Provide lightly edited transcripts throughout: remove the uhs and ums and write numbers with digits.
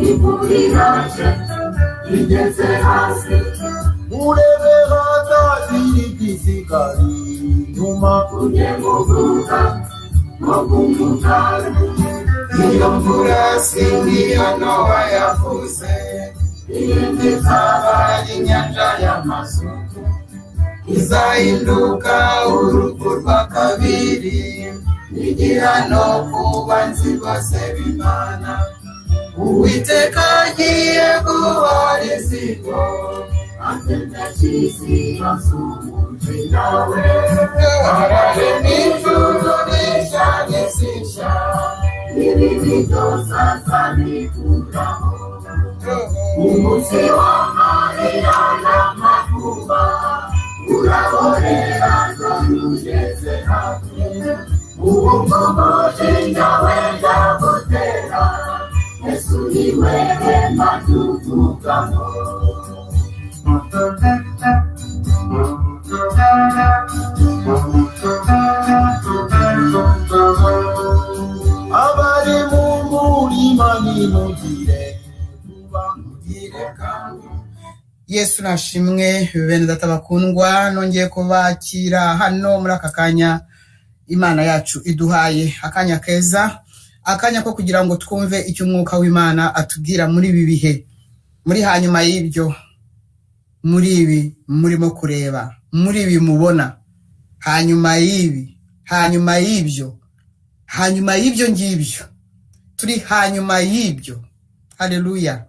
Imuriraje igeze hasi urebera tadiri kisigari nyuma kujye muvuga mugumutari iyo mvura singiyo Nowa yavuze izaba inyanja y'amasuku izahinduka urupfu rwa kabiri igihano ku banzi bose b'Imana Uwiteka agiye guhora izigo atenda cy'isi asumuje nawe arare n'ijuru rishya n'isisha ibibi byose azabikuraho umunsi w'amarira n'amakuba urahorera ntugeze hafi uwo umujinya wenda gutera Yesu niwe hema tuvugamo abari mu murima nimugire tubamugire kandi Yesu nashimwe bene data bakundwa nongeye kubakira hano muri aka kanya Imana yacu iduhaye akanya keza akanya ko kugira ngo twumve icyo umwuka w'Imana atubwira muri ibi bihe muri hanyuma y'ibyo muri ibi murimo kureba muri ibi mubona hanyuma y'ibi hanyuma y'ibyo ngibyo turi hanyuma y'ibyo haleluya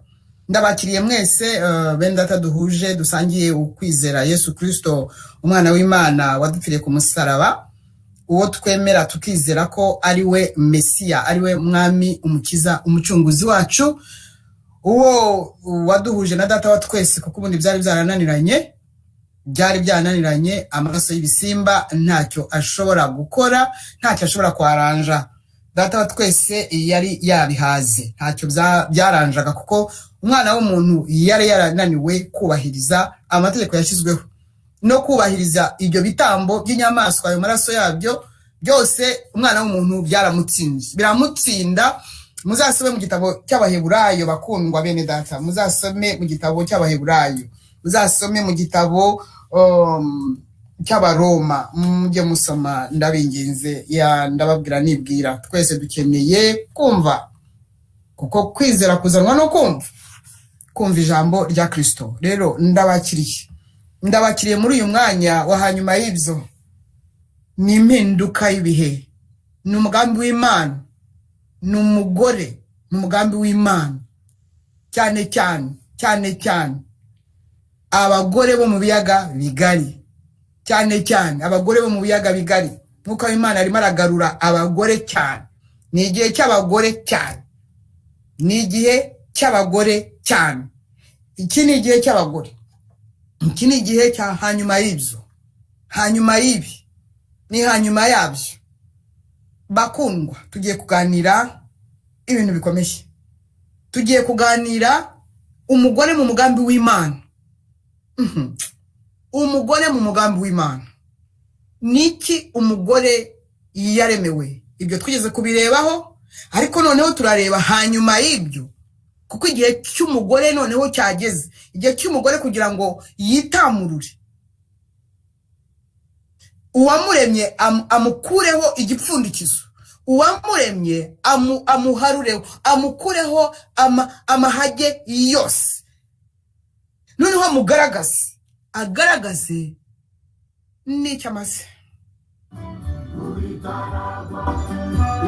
ndabakiriye mwese bene data duhuje dusangiye ukwizera Yesu Kristo umwana w'Imana wadupfiriye ku musaraba uwo twemera tukizera ko ari we Mesiya ari we mwami umukiza umucunguzi wacu uwo waduhuje na data wa twese kuko ubundi byari byananiranye amaraso y'ibisimba ntacyo ashobora gukora ntacyo ashobora kwaranja data wa twese yari yabihaze ntacyo byaranjaga kuko umwana w'umuntu yari yarananiwe kubahiriza amategeko yashyizweho no kubahiriza ibyo bitambo by'inyamaswa ayo maraso yabyo byose umwana w'umuntu biramutsinda muzasome mu gitabo cy'Abaheburayo bakundwa bene data muzasome mu gitabo cy'Abaheburayo muzasome mu gitabo cy'Abaroma mujye musoma ndabinginze ndababwira nibwira twese dukeneye kumva kuko kwizera kuzanwa no kumva ijambo rya Kristo rero ndabakiriye muri uyu mwanya wa hanyuma y'ibyo ni impinduka y'ibihe ni umugambi w'Imana ni umugore ni umugambi w'Imana cyane abagore bo mu biyaga bigari cyane abagore bo mu biyaga bigari nk'uko Imana arimo aragarura abagore cyane ni igihe cy'abagore cyane iki ni igihe cy'abagore iki ni igihe cya hanyuma y'ibyo hanyuma y'ibi ni hanyuma yabyo bakundwa tugiye kuganira ibintu bikomeye tugiye kuganira umugore mu mugambi w'Imana umugore mu mugambi w'Imana niki umugore yaremewe ibyo twigeze kubirebaho ariko noneho turareba hanyuma y'ibyo kuko igihe cy'umugore noneho cyageze igihe cy'umugore kugira ngo yitamurure uwamuremye amukureho igipfundikizo uwamuremye amuharureho amukureho amahage yose noneho agaragaze n'icyo amaze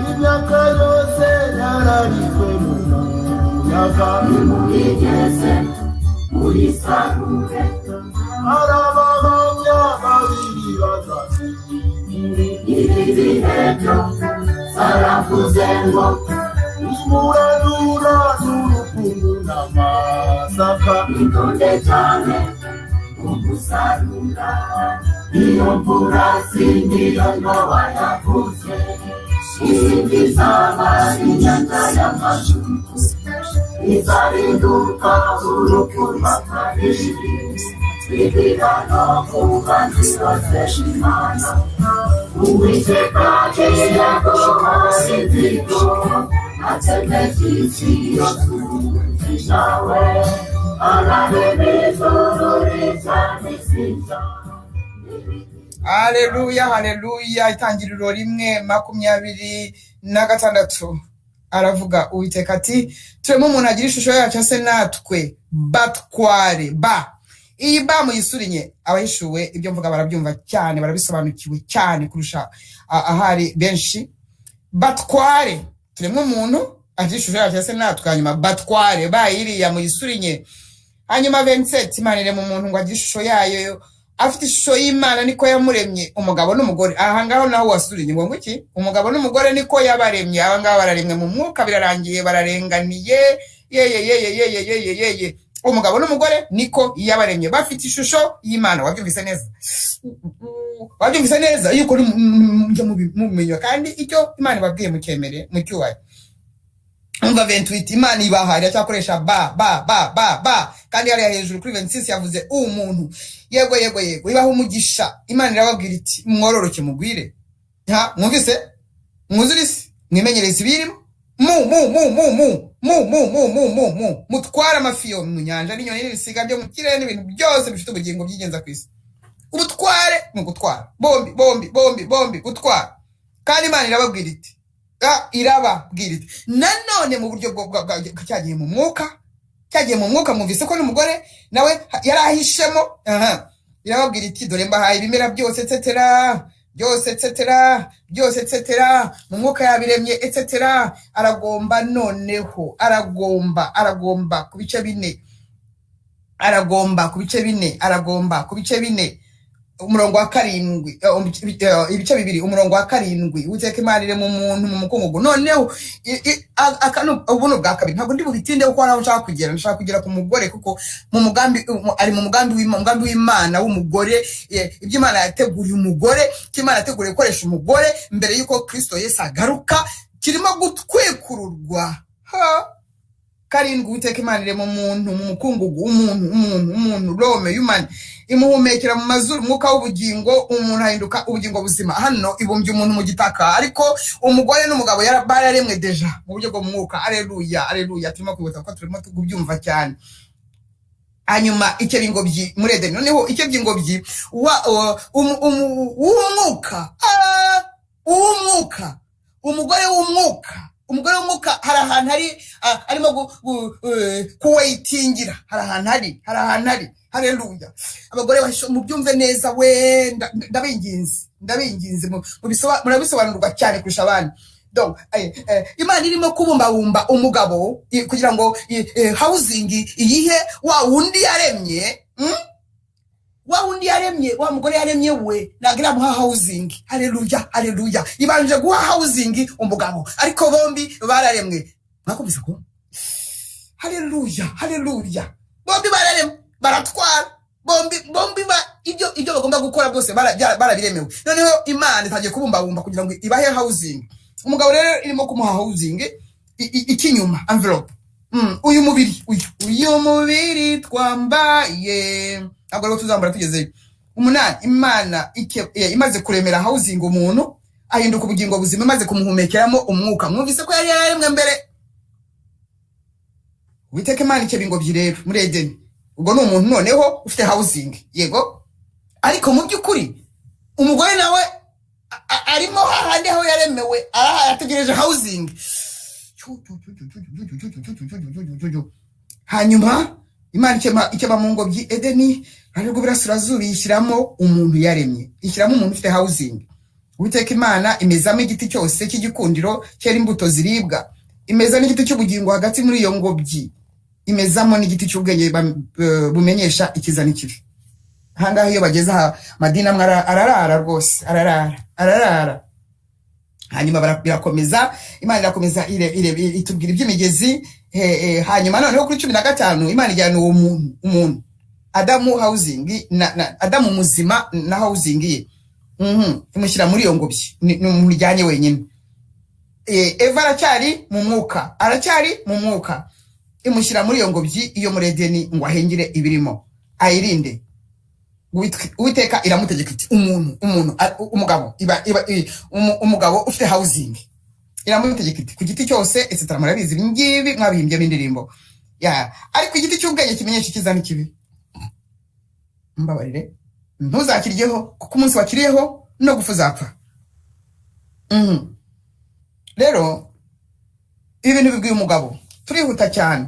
imyaka yose yararizwe muyigeze muyisarure arabahamya babiri batatu ibihebyo zaravuze ngo imuranura n'urukungu n'amasaka itonde cyane umusarura iyo mvura singiyo Nowa yavuze izaba inyanja y'amasuku izahinduka urupfu rwa kabiri igihano ku banzi bose b'Imana Uwiteka agiye guhora izigo Haleluya, haleluya. Itangiriro 1:26 aravuga Uwiteka ati turemo umuntu agira ishusho yacu se natwe batware ba. Iyi ba muyisurinye abahishuwe ibyo mvuga barabyumva cyane, barabisobanukiwe cyane kurusha ahari benshi. Batware turemo umuntu agira ishusho yacu se natwe, hanyuma batware ba iriya muyisurinye. Hanyuma 27 Imana irema umuntu ngo agire ishusho yayo, afite ishusho y'Imana niko yamuremye, umugabo n'umugore. Aha ngaho naho wasurinye ngo iki? Umugabo n'umugore niko yabaremye. Aba ngaba bararemwe mu mwuka, birarangiye, bararenganiye. Ye. Umugabo n'umugore niko yabaremye, bafite ishusho y'Imana. Wabyumvise neza? Wabyumvise neza? Yuko mujye mubimenye kandi icyo Imana ibabwiye mukemere mucyubaye. Umva 28 Imana ibaha iracyakoresha ba kandi yari hejuru kuri 26 yavuze umuntu. Yego ibaha umugisha. Imana irababwira iti mwororoke mugwire. Ha, mwumvise? Mwuzurisi mwimenyereza ibirimo mutwara amafiyo mu nyanja n'inyoni n'ibisiga byo mu kirere n'ibintu byose bifite ubugingo byigenza ku isi. Ubutware mu gutwara bombi gutwara. Kandi Imana irababwira iti irababwira iti nanone mu buryo cyagiye mu mwuka mwumvise ko n'umugore nawe yarahishemo. Irababwira iti dore mbahaye ibimera byose etc mu mwuka yabiremye etc. Aragomba noneho aragomba ku bice bine umurongo wa 7 ibice bibiri umurongo wa 7 Uwiteka Imana ire mu muntu mu mukungugu. Noneho ubuno bwa kabiri ntabwo ndi bubitinde kuko araho nshaka kugera ku mugore, kuko mu mugambi ari mu mugambi w'Imana w'umugore. Ibyo Imana yateguriye umugore, Imana yateguriye gukoresha umugore mbere yuko Kristo Yesu agaruka, kirimo gutwekururwa. 7 Uwiteka Imana ire mu muntu mu mukungugu, umuntu Rome human, imuhumekera mu mazuru umwuka w'ubugingo, umuntu ahinduka ubugingo buzima. Hano ibumbye umuntu mu gitaka, ariko umugore n'umugabo bararemwe deja mu buryo bwo mwuka. Haleluya. Turimo kwibutsa ko turimo tugubyumva cyane. Hanyuma icyo bingobyi muri Edeni. Noneho icyo byingobyi w'umwuka, umugore w'umwuka hari ahantu arimo kuwaitingira, hari ahantu hari. Haleluya. Abagore mubyumve neza we, ndabinginze murabisobanurwa cyane kurusha abandi. Donc Imana irimo kubumbabumba umugabo kugira ngo housing iyihe wa wundi yaremye wa mugore yaremye we nagira muha housing. Haleluya. Ibanje guha housing umugabo, ariko bombi bararemwe. Mwakumvise ko? Haleluya. Bombi bararemwe, baratwara bombi ibyo bagomba gukora byose barabiremewe. Noneho Imana itagiye kubumbabumba kugira ngo ibahe housing. Umugabo rero irimo kumuha housing ikinyuma envelope. Uyu mubiri twambaye ntabwo rero tuzambara tugezeyo. 8 Imana imaze kuremera housing umuntu, ahinduka ubugingo buzima, imaze kumuhumekeramo umwuka. Mwumvise ko yari yaremwe mbere. Uwiteka Imana icyo bingobyi rero muri Edeni. Ubwo ni umuntu noneho ufite housing, yego, ariko mu by'ukuri umugore nawe arimo hahandi aho yaremewe, arategereje housing. Hanyuma Imana ikeba mu ngobyi Edeni, ariko birasurazuba yishyiramo umuntu yaremye, ishyiramo umuntu ufite housing. Uwiteka Imana imezamo igiti cyose cy'igikundiro cyera imbuto ziribwa, imeza n'igiti cy'ubugingo hagati muri iyo ngobyi, imezamo n'igiti cy'ubwenge bumenyesha ikiza n'ikibi. Hangaho iyo bageze aha madini amwe ararara rwose, ararara. Hanyuma birakomeza, Imana irakomeza itubwira iby'imigezi. Hanyuma noneho kuri 15 Imana ijyana uwo umuntu Adamu housing Adamu muzima na housing ye imushyira muri iyo ngobyi, ni umujyanye wenyine. Eva aracyari mu mwuka, imushyira muri iyo ngobyi iyo muri Edeni ngo ahengire ibirimo, ayirinde. Uwiteka iramutegeka iti umugabo ufite housing iramutegeka iti ku giti cyose etc. murabizi ibi ngibi mwabihimbye indirimbo ariko igiti cy'ubwenge kimenyesha icyiza n'ikibi mbabarire ntuzakiryeho kuko umunsi wakiriyeho no gupfa uzapfa. Rero ibi bintu bibwiye umugabo turihuta cyane.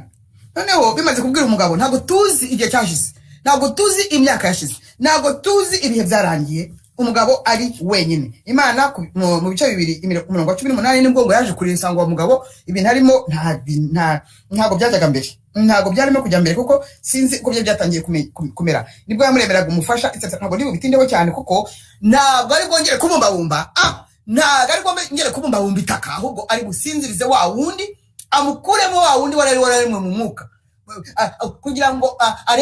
Noneho bimaze kubwira umugabo ntabwo tuzi igihe cyashize, ntabwo tuzi imyaka yashize, ntabwo tuzi ibihe byarangiye. Umugabo ari wenyine. Imana mu bice 2:18 nibwo ngo yaje kurisanga uwo mugabo ibintu harimo ntabwo byajyaga mbere, ntabwo byarimo kujya mbere kuko sinzi uko byatangiye kumera. Nibwo yamuremeraga umufasha ntabwo ndi bubitindeho cyane kuko ntabwo ari bwongere kubumbabumba, ntabwo ari bwongere kubumbabumba itaka, ahubwo ari businzirize wa wundi amukuremo wa wundi wararemwe mu mwuka kugira ngo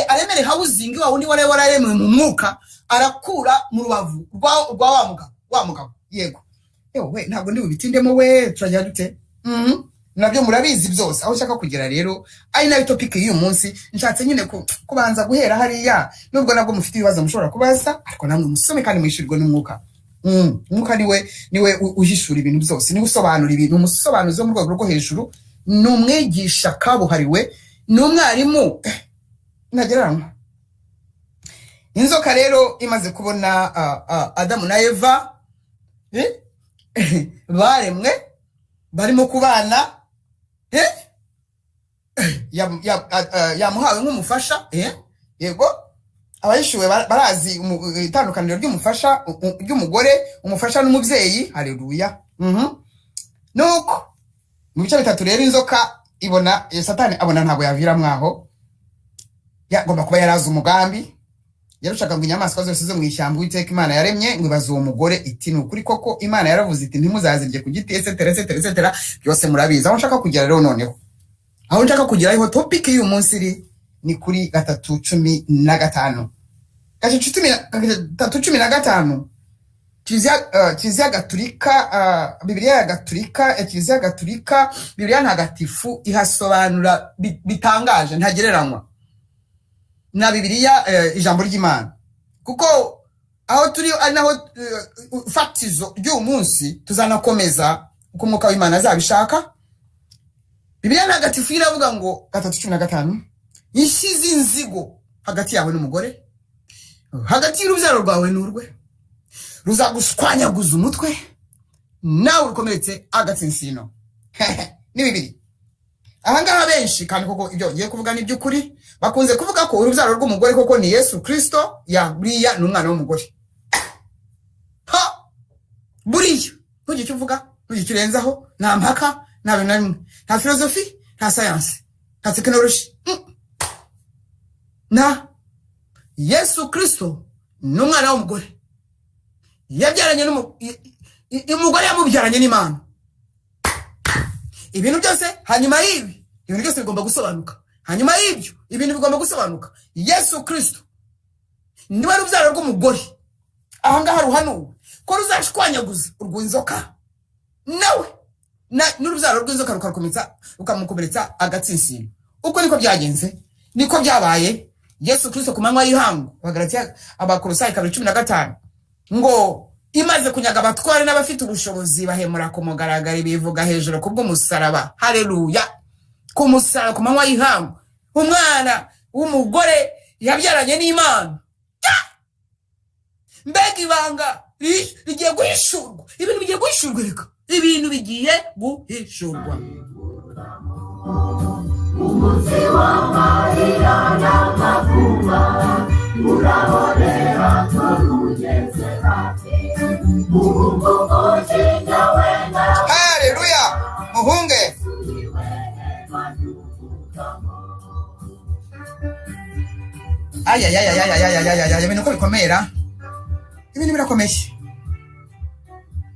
aremere housing wa wundi wararemwe mu mwuka, arakura mu rubavu rwa wa mugabo. Yego yewe ntabwo ndi bubitindemo we turajya dute. Nabyo murabizi byose aho ushaka kugera. Rero ari nayo topic y'uyu munsi nshatse nyine kubanza guhera hariya, nubwo nabwo mufite ibibazo mushobora kubaza, ariko namwe musome kandi mwishirwe n'umwuka. Umwuka niwe uhishura ibintu byose, niwe usobanura ibintu, umusobanuzi wo mu rwego rwo hejuru, ni umwigisha kabuhariwe, ni umwarimu ntagereranywa. Inzoka rero imaze kubona Adamu na Eva baremwe barimo kubana, yamuhawe nk'umufasha. Yego abayishuwe barazi itandukaniro ry'umufasha ry'umugore, umufasha n'umubyeyi. Haleluya. Nuko mu bice 3 rero inzoka ibona Satani abona ntabwo yavira mwaho, yagomba kuba yarazi umugambi. Yarushaka ngo inyamaswa zose zo mu ishyamba Uwiteka Imana yaremye ngo ibaze uwo mugore iti ni ukuri koko Imana yaravuze iti ntimuzazirye ku giti etc. byose murabizi. Aho nshaka kugera rero noneho, aho nshaka kugeraho topic y'uyu munsi ni kuri 3:15. 3:15 Kiliziya Gatulika, Bibiliya Gatulika, Kiliziya Gatulika, Bibiliya ntagatifu ihasobanura bitangaje ntagereranywa na Bibiliya ijambo ry'Imana, kuko aho turi ari naho fatizo ry'uyu munsi tuzanakomeza uko Umwuka w'Imana azabishaka. Bibiliya ntagatifu iravuga ngo 3:15 yishyize inzigo hagati yawe n'umugore, hagati y'urubyaro rwawe n'urwe, ruzagushwanyaguza umutwe nawe ukomeretse agatsinsino. Ni Bibiliya. Ahangaha benshi kandi koko ibyo ngiye kuvuga ni by'ukuri bakunze kuvuga ko urubyaro rw'umugore koko ni Yesu Kristo, buriya ni umwana w'umugore. Buriya ntugire icyo uvuga, ntugire icyo urenzaho, nta mpaka, nta bintu na bimwe, nta filozofi, nta sayansi, nta tekinoloji. Na Yesu Kristo ni umwana w'umugore, yabyaranye umugore yamubyaranye n'Imana. Ibintu byose hanyuma y'ibi ibintu byose bigomba gusobanuka. Hanyuma y'ibyo ibintu bigomba gusobanuka. Yesu Kristo niwe rubyaro rw'umugore. Ahangaha ruhanuwe ko ruzashwanyaguza urw'inzoka, nawe n'urubyaro rw'inzoka rukamukomeretsa agatsinsino. Uko niko byagenze, niko byabaye. Yesu Kristo ku manywa y'ihangu, Abakolosayi 2:15 ngo imaze kunyaga abatware n'abafite ubushobozi bahemura ku mugaragaro bivuga hejuru kubw'umusaraba. Haleluya. Ku musaraba ku manywa y'ihangu umwana w'umugore yabyaranye n'Imana. Mbega ibanga rigiye guhishurwa. Ibintu bigiye guhishurwa, reka ibintu bigiye guhishurwa. Umuzi w'amarira n'amakuba urahorera turugeze hafi. Haleluya. Muhunge. Ibintu uko bikomera, ibintu birakomeye,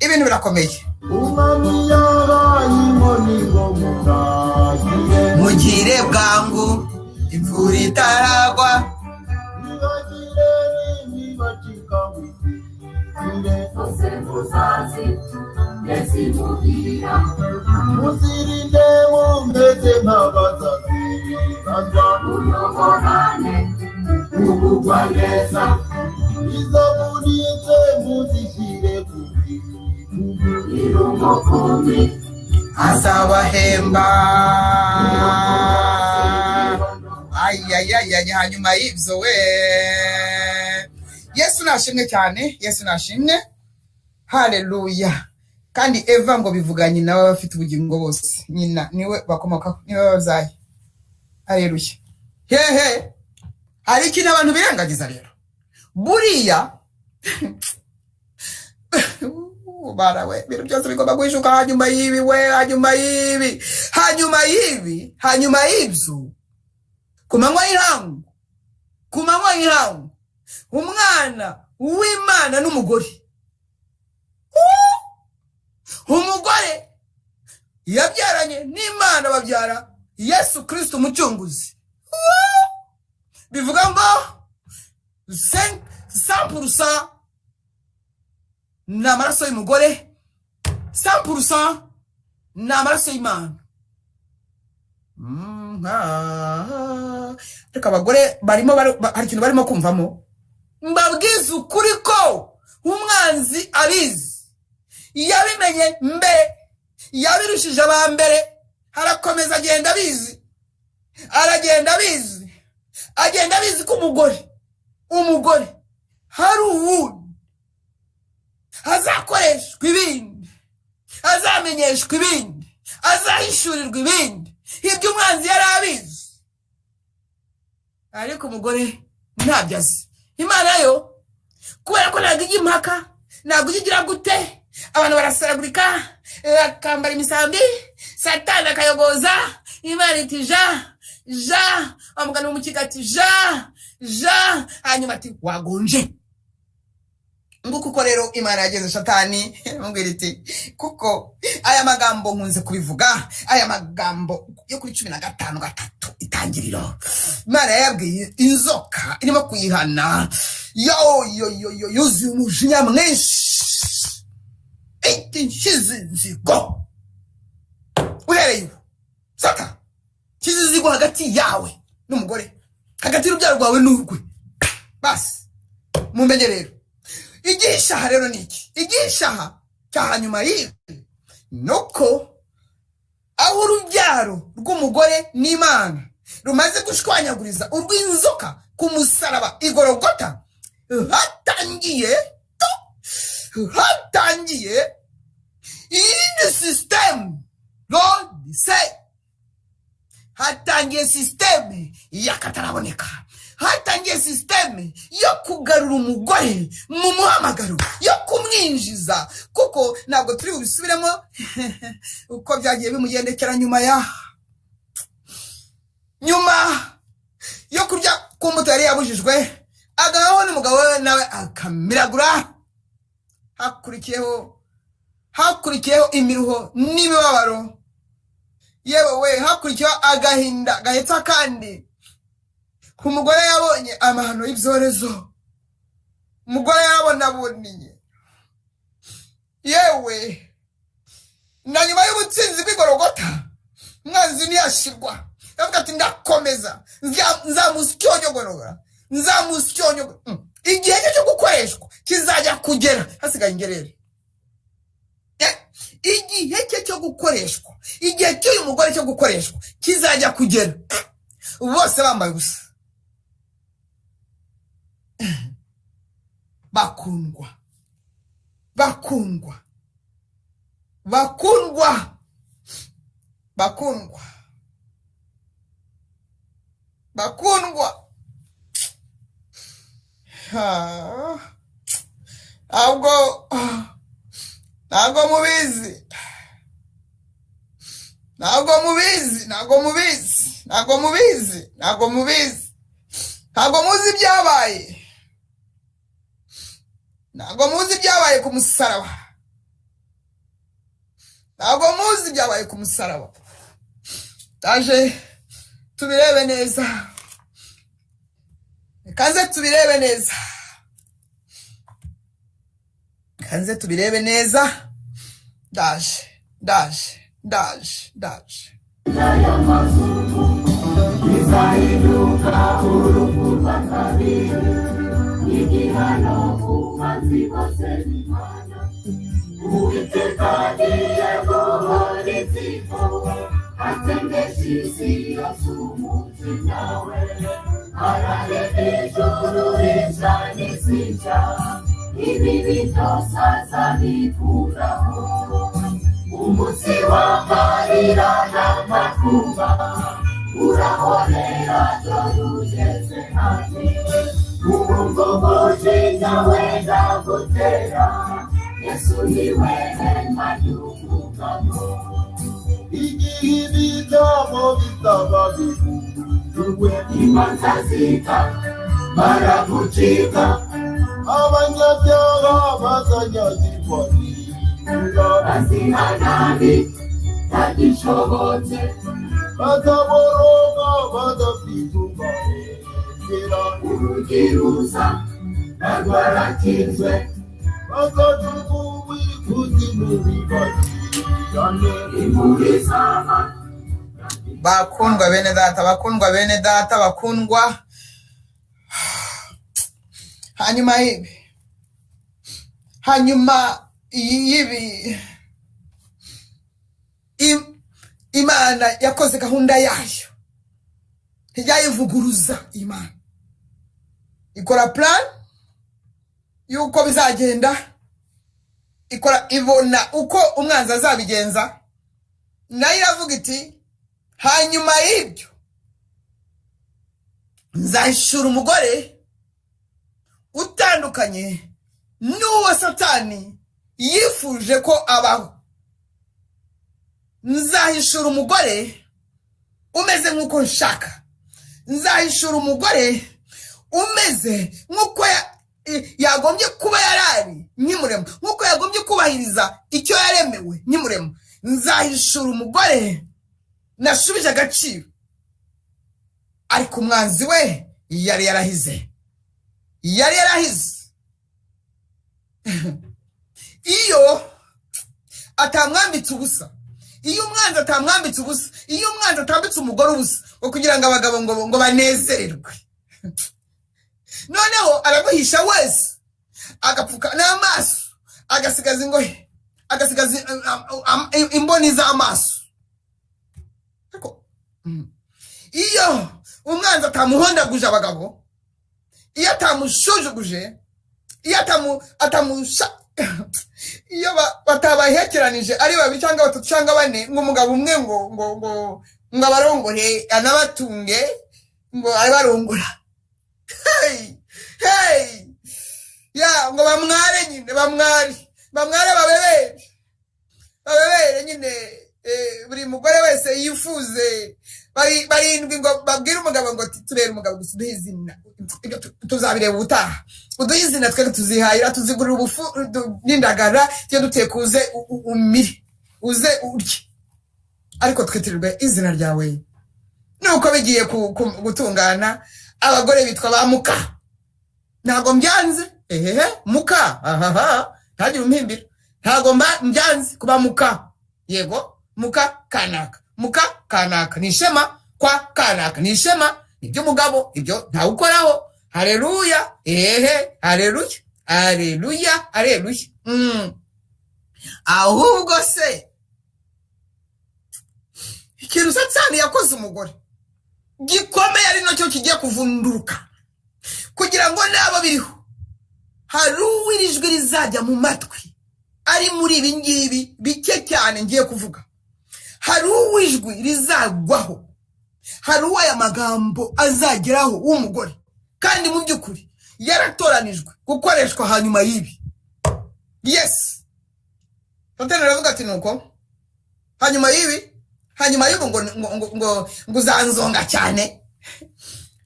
ibintu birakomeye. Mugire bwangu imvura itaragwa, musirinde mumbeze nk'abasazi uyoborane ubugwa neza, izo munitse muzishyire ku irungo kumi azabahemba. Ayayayaya, hanyuma y'ibyo we, Yesu nashimwe cyane, Yesu nashimwe. Haleluya. Kandi Eva ngo bivuga nyina w'abafite ubugingo bose, nyina niwe bakomokaho, niwe babyaye. Haleluya. Hehe, hari ikintu abantu birengagiza rero, buriya barawe ibintu byose bigomba guhishuka hanyuma y'ibi we, hanyuma y'ibi, hanyuma y'ibi, hanyuma y'ibyo, ku manywa y'ihangu, ku manywa y'ihangu, umwana w'Imana n'umugore, umugore yabyaranye n'Imana, babyara Yesu Kristo umucunguzi. Bivuga ngo 100% ni amaraso y'umugore, 100% ni amaraso y'Imana. Reka abagore barimo hari ikintu barimo kumvamo, mbabwiza ukuri ko umwanzi abizi, yabimenye mbere, yabirushije abambere, harakomeza agenda abizi, aragenda abizi, agenda abizi ko umugore hari uwundi azakoreshwa ibindi, azamenyeshwa ibindi, azahishurirwa ibindi, ibyo umwanzi yari abizi, ariko umugore ntabyo azi. Imana yo kubera ko ntabwo ijya impaka, ntabwo igira gute, abantu barasaragurika, bakambara imisambi, Satani akayogoza, Imana iti ja, amugana umukika ati ja, hanyuma ati wagonje. Nguko uko rero Imana yageze Satani, mubwira iti kuko aya magambo nkunze kubivuga, aya magambo yo kuri 15:3 itangiriro, Imana yabwiye inzoka irimo kuyihana, yuzuye umujinya mwinshi, iti nshize inzigo uhereye ubu, Satani nshize inzigo hagati yawe n'umugore, hagati y'urubyaro rwawe n'urwe. Basi mumenye rero igishaha rero niki, igishaha cyahanyuma y'ibi nuko aho urubyaro rw'umugore n'Imana rumaze gushwanyaguriza urw'inzoka ku musaraba igorogota, hatangiye iyindi system. Lord say hatangiye system y'akataraboneka, hatangiye system yo kugarura umugore mu muhamagaro, yo kumwinjiza, kuko ntabwo turi ubisubiremo uko byagiye bimugendekera nyuma yo kurya ku mbuto yari yabujijwe, agahaho n'umugabo we nawe akamiragura. Hakurikiyeho imiruho n'imibabaro, yewe we, hakurikiyeho agahinda gahetsa kandi. Umugore yabonye amahano y'ibyorezo, umugore yabonaboniye, yewe na nyuma y'ubutsinzi bw'igorogota, umwanzi ntiyashirwa, yavuga ati ndakomeza, nzamusyonyogorora. Igihe cyo gukoreshwa kizajya kugera, hasigaye ingerere. Igihe cyo gukoreshwa, igihe cy'uyu mugore cyo gukoreshwa kizajya kugera, bose bambaye ubusa, bakundwa, ntabwo muzi ibyabaye, ntabwo muzi ibyabaye ku musaraba, taje tubirebe neza, kanze tubirebe neza, ndaje Aya mazuru izahinduka urupfu rw'akabiri, igihano ku mazi bose b'Imana, Uwiteka agiye guhora inzigo atengesha isi yose umutima we arareka ijuru rishya n'isi nshya ibibi byose azabikuraho umunsi w'amarira n'amakuba urahorera dore ugeze hafi urumva umujinya wenda gutera Yesu niwe hema ry'umugabo igihe ibitabo bitaba bivuguruwe imanza zita baragucika abanyabyaha bazanyagirwa bazina nabi bagishobotse bazaboroga badafite umwera urugi ruza barwarakinzwe bakajugunywa ikuzimu bibagirane imvura izaba bakundwa bene data bakundwa bene data bakundwa hanyuma y'ibi Imana yakoze gahunda yayo ntiyayivuguruza. Imana ikora plan yuko bizagenda, ibona uko umwanzi azabigenza, nayo iravuga iti hanyuma y'ibyo nzahishura umugore utandukanye n'uwo Satani yifuje ko abaho. Nzahishura umugore umeze nk'uko nshaka. Nzahishura umugore umeze nk'uko yagombye kuba yarari nk'imurema, nk'uko yagombye kubahiriza icyo yaremewe nk'imurema. Nzahishura umugore nashubije agaciro, ariko umwanzi we yari yarahize. Iyo atamwambitse ubusa, iyo umwanzi atamwambitse ubusa, iyo umwanzi atambitse umugore ubusa wo kugira ngo abagabo ngo banezererwe, noneho aramuhisha wese, agapfuka n'amaso, agasigaza ingohe, agasigaza imboni z'amaso. Iyo umwanzi atamuhondaguje abagabo, iyo atamushujuguje, iyo iyo batabahekeranije ari babiri cyangwa batatu cyangwa bane, ngo umugabo umwe ngo abarongore anabatunge, ngo abarongora ngo bamware nyine, bamware babebere nyine. Buri mugore wese yifuze barindwi ngo babwire umugabo ngo turere umugabo gusa uduhe izina, tuzabireba ubutaha, uduhe izina twe tuzihahira, tuzigurira ubufu n'indagara, iyo duteka uze umire, uze urye, ariko twitirirwe izina ryawe. Nuko bigiye gutungana, abagore bitwa ba Muka. Ntago mbyanze, Muka, ntagire umpimbira, ntago mbyanze kuba Muka. Yego, Muka kanaka, Muka kanaka, nishema kwa kanaka, nishema ibyo mugabo, ibyo ntawukoraho. Haleluya, haleluya, haleluya, haleluya. Ahubwo se ikintu Satani yakoze umugore gikomeye ari nacyo kigiye kuvunduruka, kugira ngo nabo biriho hari uwirijwe rizajya mu matwi ari muri ibi ngibi bike cyane ngiye kuvuga. Hari uwijwi rizagwaho, hari uwaya magambo azageraho w'umugore, kandi mu by'ukuri yaratoranijwe gukoreshwa hanyuma y'ibi. Yes, Satani aravuga ati nuko hanyuma y'ibi ngo uzanzonga cyane,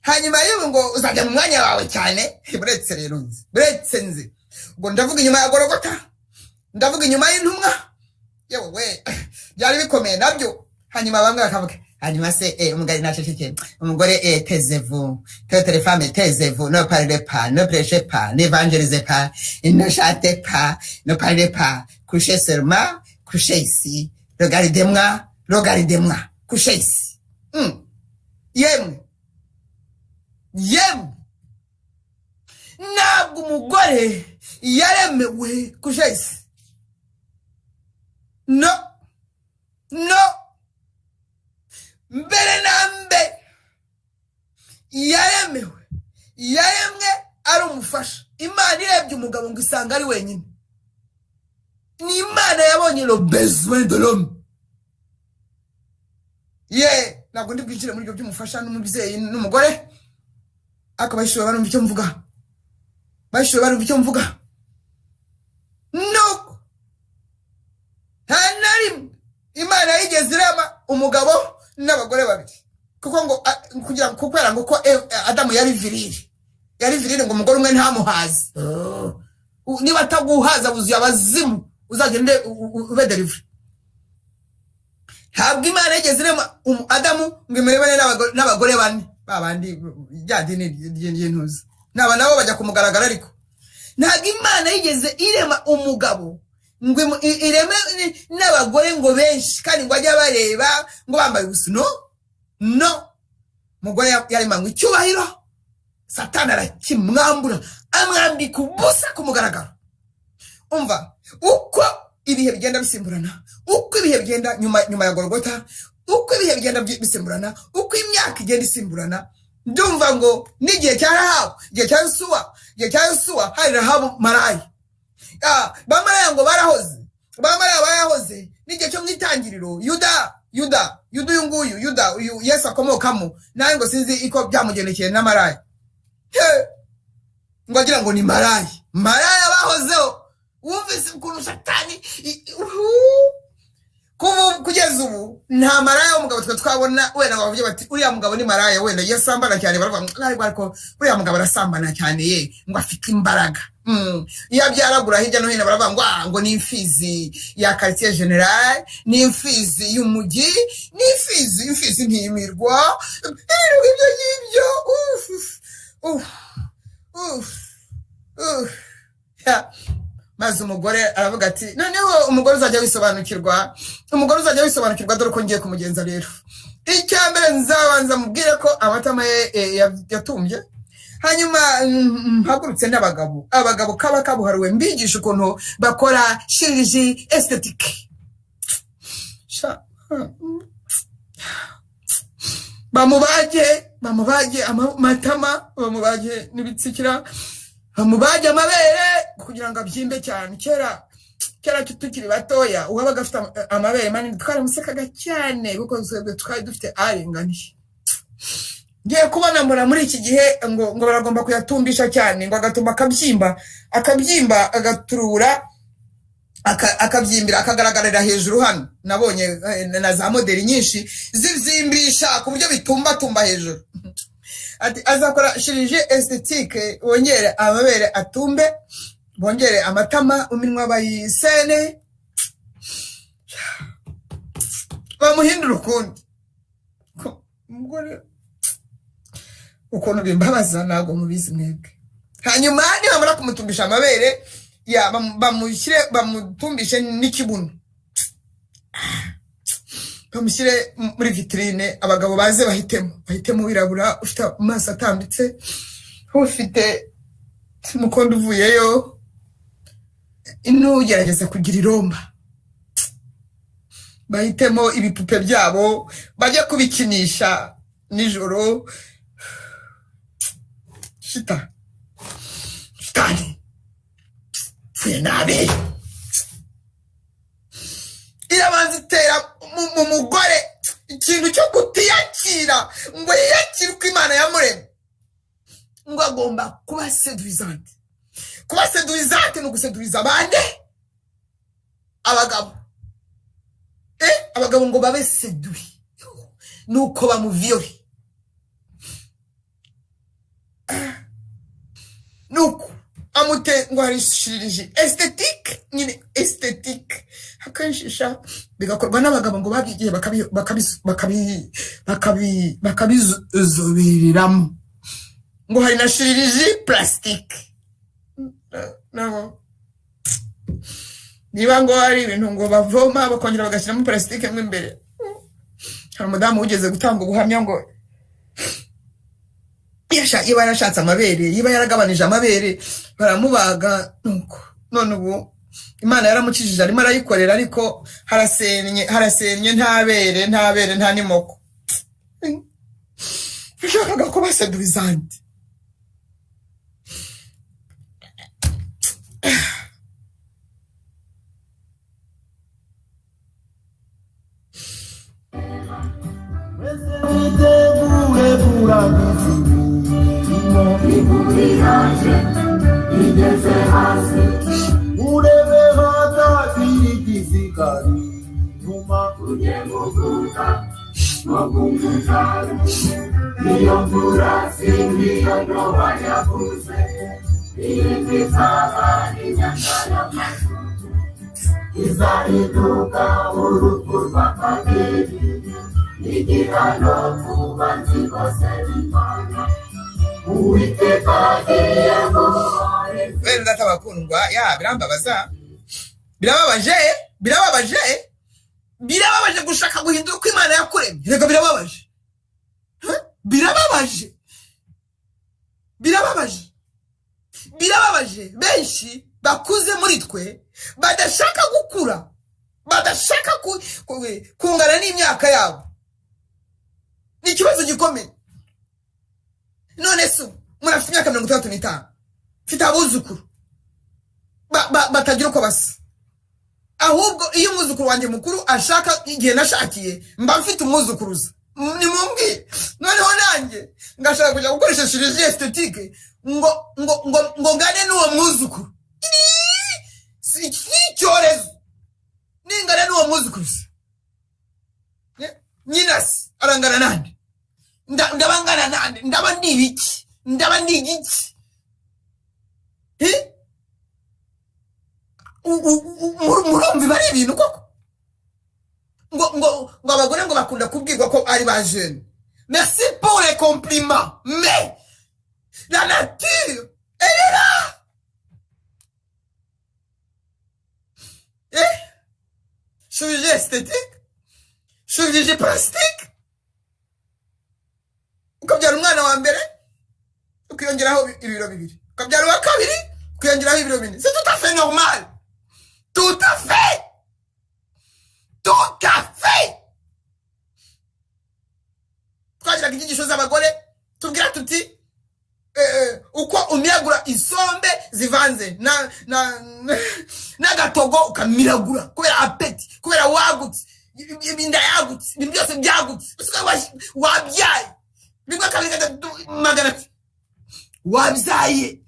hanyuma y'ibi ngo uzajya mu mwanya wawe cyane. Buretse rero nzi, buretse nzi, ngo ndavuga inyuma ya Gologota, ndavuga inyuma y'intumwa. Yewe we, byari bikomeye nabyo. Hanyuma bamwe bakavuga hanyuma se umugari naceceke, umugore taisez-vous, toutes les femmes taisez-vous, ne parlez pas, ne prêchez pas, n'évangélisez pas, ne chantez pas, ne parlez pas, couchez seulement, couchez ici, regardez-moi, couchez ici. Yemwe ntabwo umugore yaremewe coucher ici. no no mbere na mbe yaremwe ari umufasha. Imana irebye umugabo ngo isanga ari wenyine. Ni Imana yabonye le besoin de l'homme. Ntabwo ndi bwinjire muri ibyo by'umufasha n'umubyeyi n'umugore, akabashobora barumva icyo mvuga. No, nta rimwe Imana yigeze irema umugabo n'abagore babiri, kuko ngo kugira ngo kwera ngo ko Adamu yari virire ngo umugore umwe ntamuhaze. Niba ataguhaza buzuye abazimu uzagende ube delivery. Ntabwo Imana yigeze irema Adamu ngo imurebane n'abagore bane babandi rya dini ry'intuza naba nabo bajya kumugaragara. Ariko ntabwo Imana yigeze irema umugabo ngo ireme n'abagore ngo benshi kandi ngo ajya bareba ngo bambaye ubusa. No, mugore yaremanywe icyubahiro, Satani arakimwambura amwambika ubusa kumugaragaro. Umva uko ibihe bigenda bisimburana, uko ibihe bigenda nyuma ya Golgotha, uko ibihe bigenda bisimburana, uko imyaka igenda isimburana, ndumva ngo n'igihe cya Rahabu, igihe cya Yosuwa hari Rahabu maraya. Bamaraya ngo barahoze n'igihe cyo mwitangiriro Yuda uyu Yesu akomokamo nawe ngo sinzi iko byamugendekeye n'amaraya. Ngo agira ngo ni maraya bahozeho. Wumvise ukuntu Satani kugeza ubu nta maraya w'umugabo twabona wenda ngo bavuge bati uriya mugabo ni maraya, wenda yasambana cyane baravuga ariko uriya mugabo arasambana cyane ngo afite imbaraga. Iyo abyaragura hirya no hino baravuga ngo ni imfizi ya quartier general, ni imfizi y'umujyi, ni imfizi ntimirwa. Maze umugore aravuga ati noneho umugore uzajya wisobanukirwa dore ko ngiye kumugenza. Rero icya mbere nzabanza mubwire ko amatama yatumbye, hanyuma mpagurutse n'abagabo kaba kabuhariwe mbigisha ukuntu bakora chirurgie esthétique. Bamubage amatama, bamubage n'ibitsikira, bamubage amabere kugira ngo abyimbe cyane. Kera tukiri batoya uwabaga afite amabere manini twaramusekaga cyane kuko twari dufite aringaniye. Ngiye kubona muri iki gihe ngo baragomba kuyatumbisha cyane ngo agatuma akabyimba agaturura akabyimbira akagaragarira hejuru. Hano nabonye na za modeli nyinshi zivyimbisha ku buryo bitumba hejuru. Ati azakora chirurgie esthétique, wongere amabere atumbe, bongere amatama, uminwa bayisene, bamuhindura ukundi. Umugore ukuntu bimbabaza ntabwo mubizi mwebwe. Hanyuma nibamara kumutumbisha amabere bamutumbishe n'ikibuno, bamushyire muri vitrine, abagabo baze bahitemo wirabura, ufite amaso atambitse, ufite umukondo uvuyeyo, ntugerageze kugira iromba. Bahitemo ibipupe byabo bajya kubikinisha nijoro. Shitani pfuye nabi irabanza itera mu mugore ikintu cyo kutiyakira ngo yiyakire uko Imana yamuremye, ngo agomba kuba seduisante. Kuba seduisante ni uguseduriza abandi abagabo ngo babe sedui nuko bamuviyore. Nuko amute ngo hari chirurgie esthétique, nyine esthétique akanshisha bigakorwa n'abagabo ngo babyigiye bakabizobereramo. Ngo hari na chirurgie plastique. Niba ngo hari ibintu ngo bavoma bakongera bagashyiramo plastique mo imbere. Hari umudamu ugeze gutanga ubuhamya ngo yiba yarashatse amabere, yiba yaragabanije amabere, baramubaga. Nuko none ubu Imana yaramukijije arimo arayikorera ariko harasenye ntabere nta nimoko. Bishakaga ko basedurizante. Witegure kuragiza imirimo iguriraje igeze hasi urebe hatagira igisigari inyuma ujye muguta mugumutaro iyo mvura singiyo ndoba yavuze iyindi zaba inyanja y'amazutu izahinduka urupfu rw'akageri igihano ku banzi bose b'Imana Uwiteka agiye guhora. Bene data bakundwa, birababaje gushaka guhindura uko Imana yakuremye. Rega birababaje benshi bakuze muri twe badashaka gukura, badashaka kungana n'imyaka yabo. Ni ikibazo gikomeye. None so murafite imyaka 35 mfite abuzukuru batagira uko basa, ahubwo iyo umwuzukuru wanjye mukuru ashaka igihe nashakiye mba mfite umwuzukuruza. Nimumbwire noneho nanjye ngashaka kujya gukoresha chirurgie esthétique ngo ngane n'uwo mwuzukuru. Si icyorezo ningana n'uwo mwuzukuruza. Nyinasi arangana nande, ndabangana nande, ndaba ndi igiki murumvi bari ibintu koko ngo abagore ngo bakunda kubwirwa ko ari ba jeune. Merci pour les compliments, mais la nature elle est là. Chirurgie esthétique, chirurgie plastique, ukabyara umwana wa mbere ukiyongeraho ibiro bibiri, ukabyara uwa kabiri ukiyongeraho ibiro bine. C'est tout à fait normal. Tout à fait. Twagiraga inyigisho z'abagore tubwira tuti uko umyagura isombe zivanze n'agatogo ukamiragura kubera apeti, kubera wagutse, ibinda yagutse, ibintu byose byagutse, wabyaye bimwe kabiri magana wabyaye.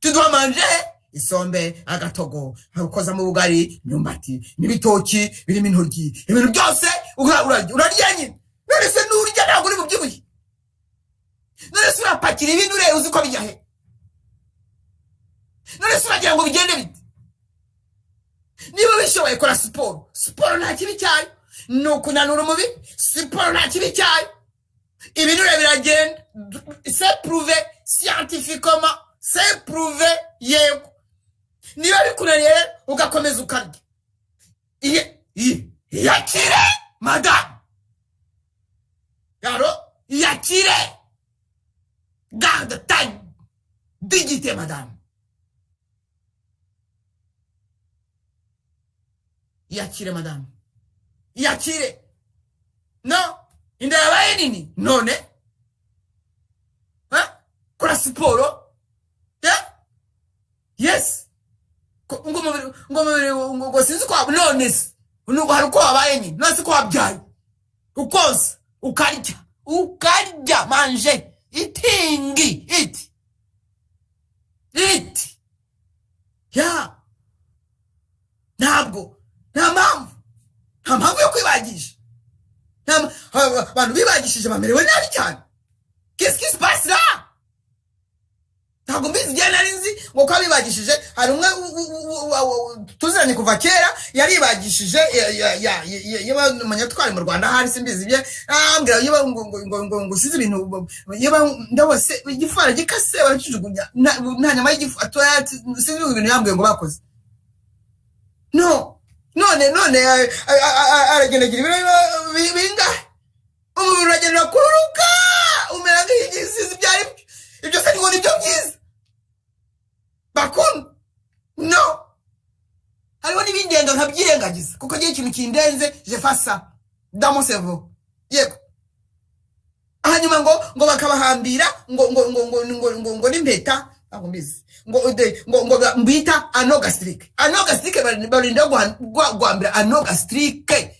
Tu dois manger isombe, agatogo, ukoza mu bugari, imyumbati n'ibitoki birimo intoryi, ibintu byose urarya nyine. None se n'urya ntabwo uri mubyibuye? None se urapakira ibintu ureba uzi ko bijya he? None se uragira ngo bigende bite? Niba bishoboye kora siporo, siporo nta kibi cyayo. Ni ukunanura umubiri, siporo nta kibi cyayo. Ibintu ureba biragenda. C'est prouvé scientifiquement, c'est prouvé yego. Niba bikunaniye ugakomeza ukarya. Yakire madame. Yaro, yakire. Garde ta dignité madame. Yakire madame. Yakire. No, inda yabaye nini? None? Kora siporo? Yes. Ngo sinzi ko none se. Nuko hari uko wabaye nini? None se ko wabyaye. Ukoza, ukarya, manje. Itingi, iti. Ya. Ntabwo. Nta mpamvu yo kwibagisha. Abantu bibagishije bamerewe nabi cyane. Qu'est-ce qui se passe là? Ntabwo mbizi igihe nari nzi ngo ko abibagishije hari umwe tuziranye kuva kera yaribagishije y'abanyatwari mu Rwanda hari simbizi ibye ambwira ngo sizi ibintu ndabose igifara gikase barakijugunya nta nyama y'igifu atoya sizi ibintu yambwiye ngo bakoze. None aragendagira ibiro bingahe umubiri uragenda kururuka umera nk'igisizi byari ibyo se ngo nibyo byiza bakunda. No, kwirengagiza kuko gihe ikintu kindenze je fais ça dans mon cerveau yego hanyuma ngo bakabahambira ngo n'impeta ntabwo mbizi ngo mbita anogastrique barinda guhambira anogastrique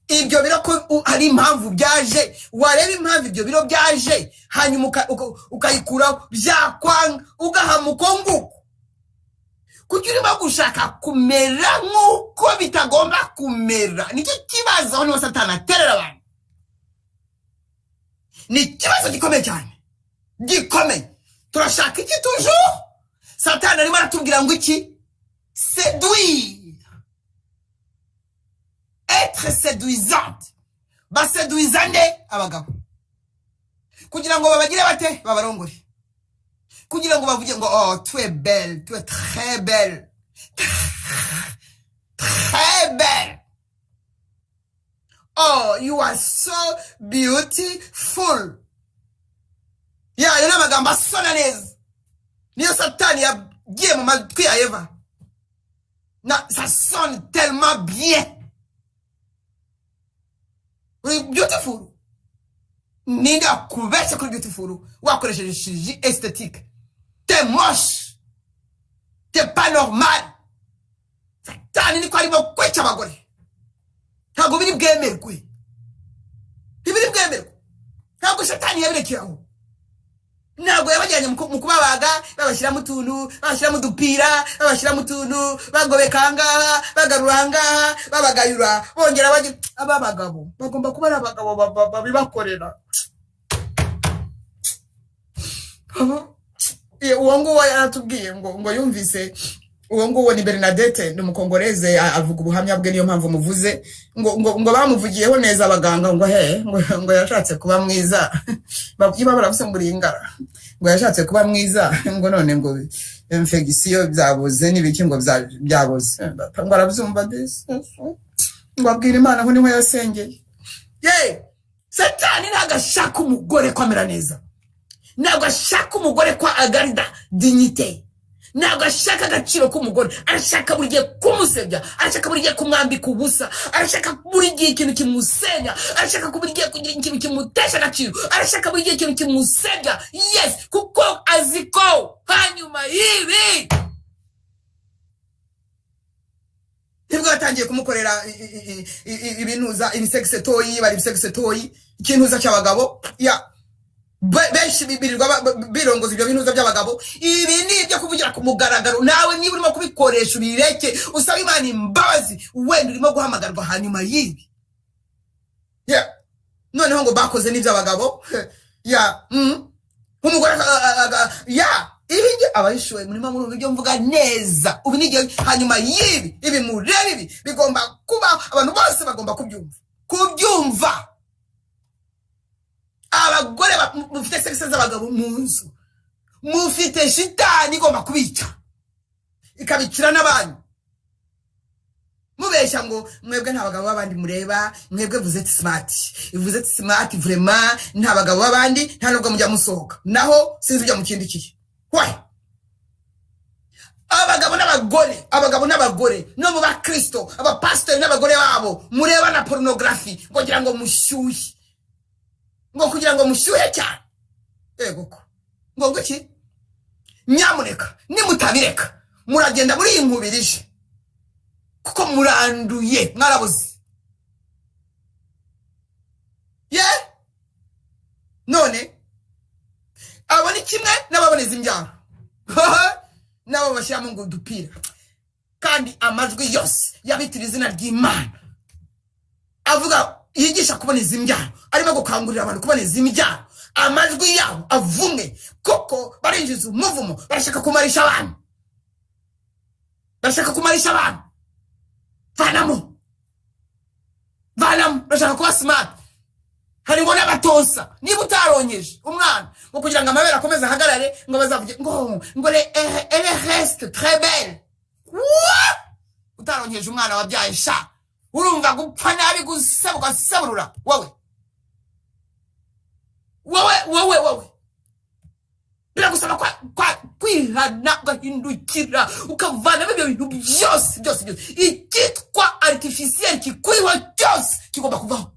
ibyo biro ko hari impamvu byaje wareba impamvu ibyo biro byaje hanyuma ukayikuraho byakwanga ugahamuka nguko kuko urimo gushaka kumera nk'uko bitagomba kumera nicyo kibazo aho niho satani aterera abantu ni ikibazo gikomeye cyane gikomeye turashaka iki toujours satani arimo aratubwira ngo iki séduire être séduisante baséduisane abagabo kugira ngo babagire bate babarongore kugira ngo bavuge ngo oh tu es belle tu es très belle très belle oh you are so beautiful yana magambo asona neza niyo satani yagiye mu matwi ya Eva na ça sonne tellement bien beautiful ninde akubesha kuri beautiful wakoresheje chirurgie esthétique t'es moche t'es pas normal satani niko arimo kwica abagore ntabwo biri bwemerwe ntabwo satani yabirekeraho ntabwo yabajyanye mu kubabaga babashyiramo utuntu babashyiramo udupira babashyiramo utuntu bagobeka ahangaha bagarura ahangaha babagayura bongera bagira aba bagabo bagomba kuba ari abagabo babibakorera uwo nguwo yaratubwiye ngo yumvise uwo nguwo ni Bernadette ni umukongoreze avuga ubuhamya bwe niyo mpamvu muvuze ngo bamuvugiyeho neza abaganga ngo yashatse kuba mwiza bavuga baravuze ngo ringara ngo yashatse kuba mwiza ngo none ngo infection byabuze n'ibiki ngo byabuze ngo arabyumva dese ngo abwira Imana aho niho yasengeye satani ntagashaka umugore kwamera neza ntabwo ashaka umugore kwa agarida dignité ntabwo ashaka agaciro k'umugore arashaka buri gihe kumusebya arashaka buri gihe kumwambika ubusa arashaka buri gihe ikintu kimusenya arashaka buri gihe kugira ikintu kimutesha agaciro arashaka buri gihe ikintu kimusebya yes kuko aziko hanyuma hivi nibwo yatangiye kumukorera ibinuza ibisex toy bari ibisex toy ikintuza cy'abagabo ya benshi birirwa birongoza ibyo binuza by'abagabo ibi ni ibyo kuvugira ku mugaragaro nawe niba urimo kubikoresha ubireke usaba Imana imbabazi wenda urimo guhamagarwa hanyuma yibi noneho ngo bakoze n'iby'abagabo umugore ibi abayishoye murimo muri ibyo mvuga neza ubu ni hanyuma yibi ibi murebe ibi bigomba kuba abantu bose bagomba kubyumva abagore mufite sex z'abagabo mu nzu mufite shitani igomba kubica ikabicira n'abantu mubeshya ngo mwebwe nta bagabo babandi mureba mwebwe vous êtes smart vraiment nta bagabo babandi nta nubwo mujya musohoka naho sinzi ujya mu kindi kihe abagabo n'abagore no mu bakristo abapasiteri n'abagore babo mureba na pornography kugira ngo mushyuhe ngo kugira ngo mushyuhe cyane ko ngo iki nyamuneka nimutabireka muragenda muri inkubirije kuko muranduye mwarabuze none abo ni kimwe n'ababoneza imbyaro nabo bashyiramo ngo dupira kandi amajwi yose yabitira izina ry'Imana avuga yigisha kuboneza imbyaro arimo gukangurira abantu kuboneza imbyaro amajwi yabo avumwe kuko barinjiza umuvumo barashaka kumarisha abantu vanamo barashaka kuba smart hari ngo n'abatosa niba utaronyeje umwana ngo kugira ngo amabere akomeze ahagarare ngo bazavuge ngo elle reste très belle utaronyeje umwana wabyaye sha urumva gupfa nabi gusaburura wowe biragusaba ukihana ugahindukira ukavanamo ibyo bintu byose ikitwa artificiel kikuriho cyose kigomba kuvaho.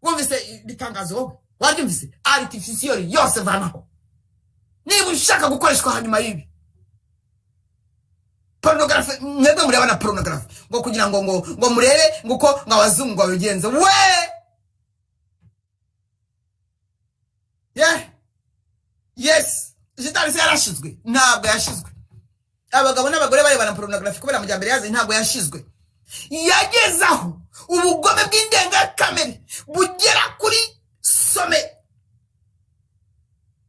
Wumvise bitangazo wowe waryumvise? Artificiel yose vanaho niba ushaka gukoreshwa hanyuma y'ibi. Pornography mwebwe mureba na pornography ngo kugira ngo murebe nguko ngabazungu babigenze we. Yes, jitari yarashizwe ntabwo yashizwe. Abagabo n'abagore barebana pornography kubera mujyambere yaze ntabwo yashizwe. Yagezaho ubugome bw'indengakamere bugera kuri some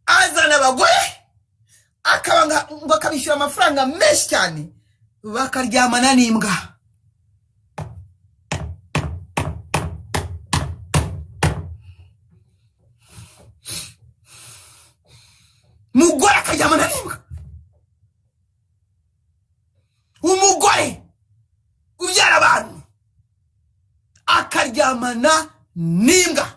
azana abagore akabanga ngo akabishyura amafaranga menshi cyane bakaryamana n'imbwa. Mugore akaryamana n'imbwa. Umugore ubyara abantu akaryamana n'imbwa.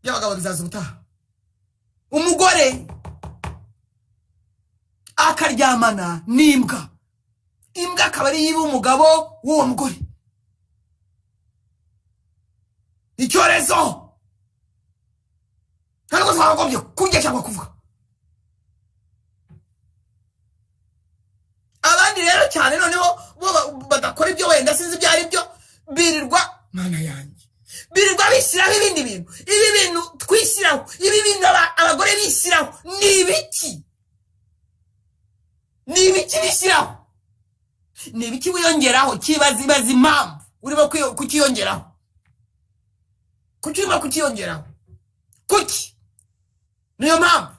Y'abagabo bizaza ubutaha. Umugore akaryamana n'imbwa. Imbwa akaba ari yiba umugabo w'uwo mugore. Icyorezo ntabwo twagombye kurya cyangwa kuvuga. Abandi rero cyane noneho bo badakora ibyo wenda sinzi ibyo ari byo birirwa mana yanjye birirwa bishyiraho ibindi bintu. Ibi bintu twishyiraho, ibi bintu abagore bishyiraho ni ibiki? Ni ibiki bishyiraho? Ni ibiki wiyongeraho? Kibazibaza impamvu urimo kukiyongeraho. Kuki urimo kukiyongeraho? Kuki? Niyo mpamvu.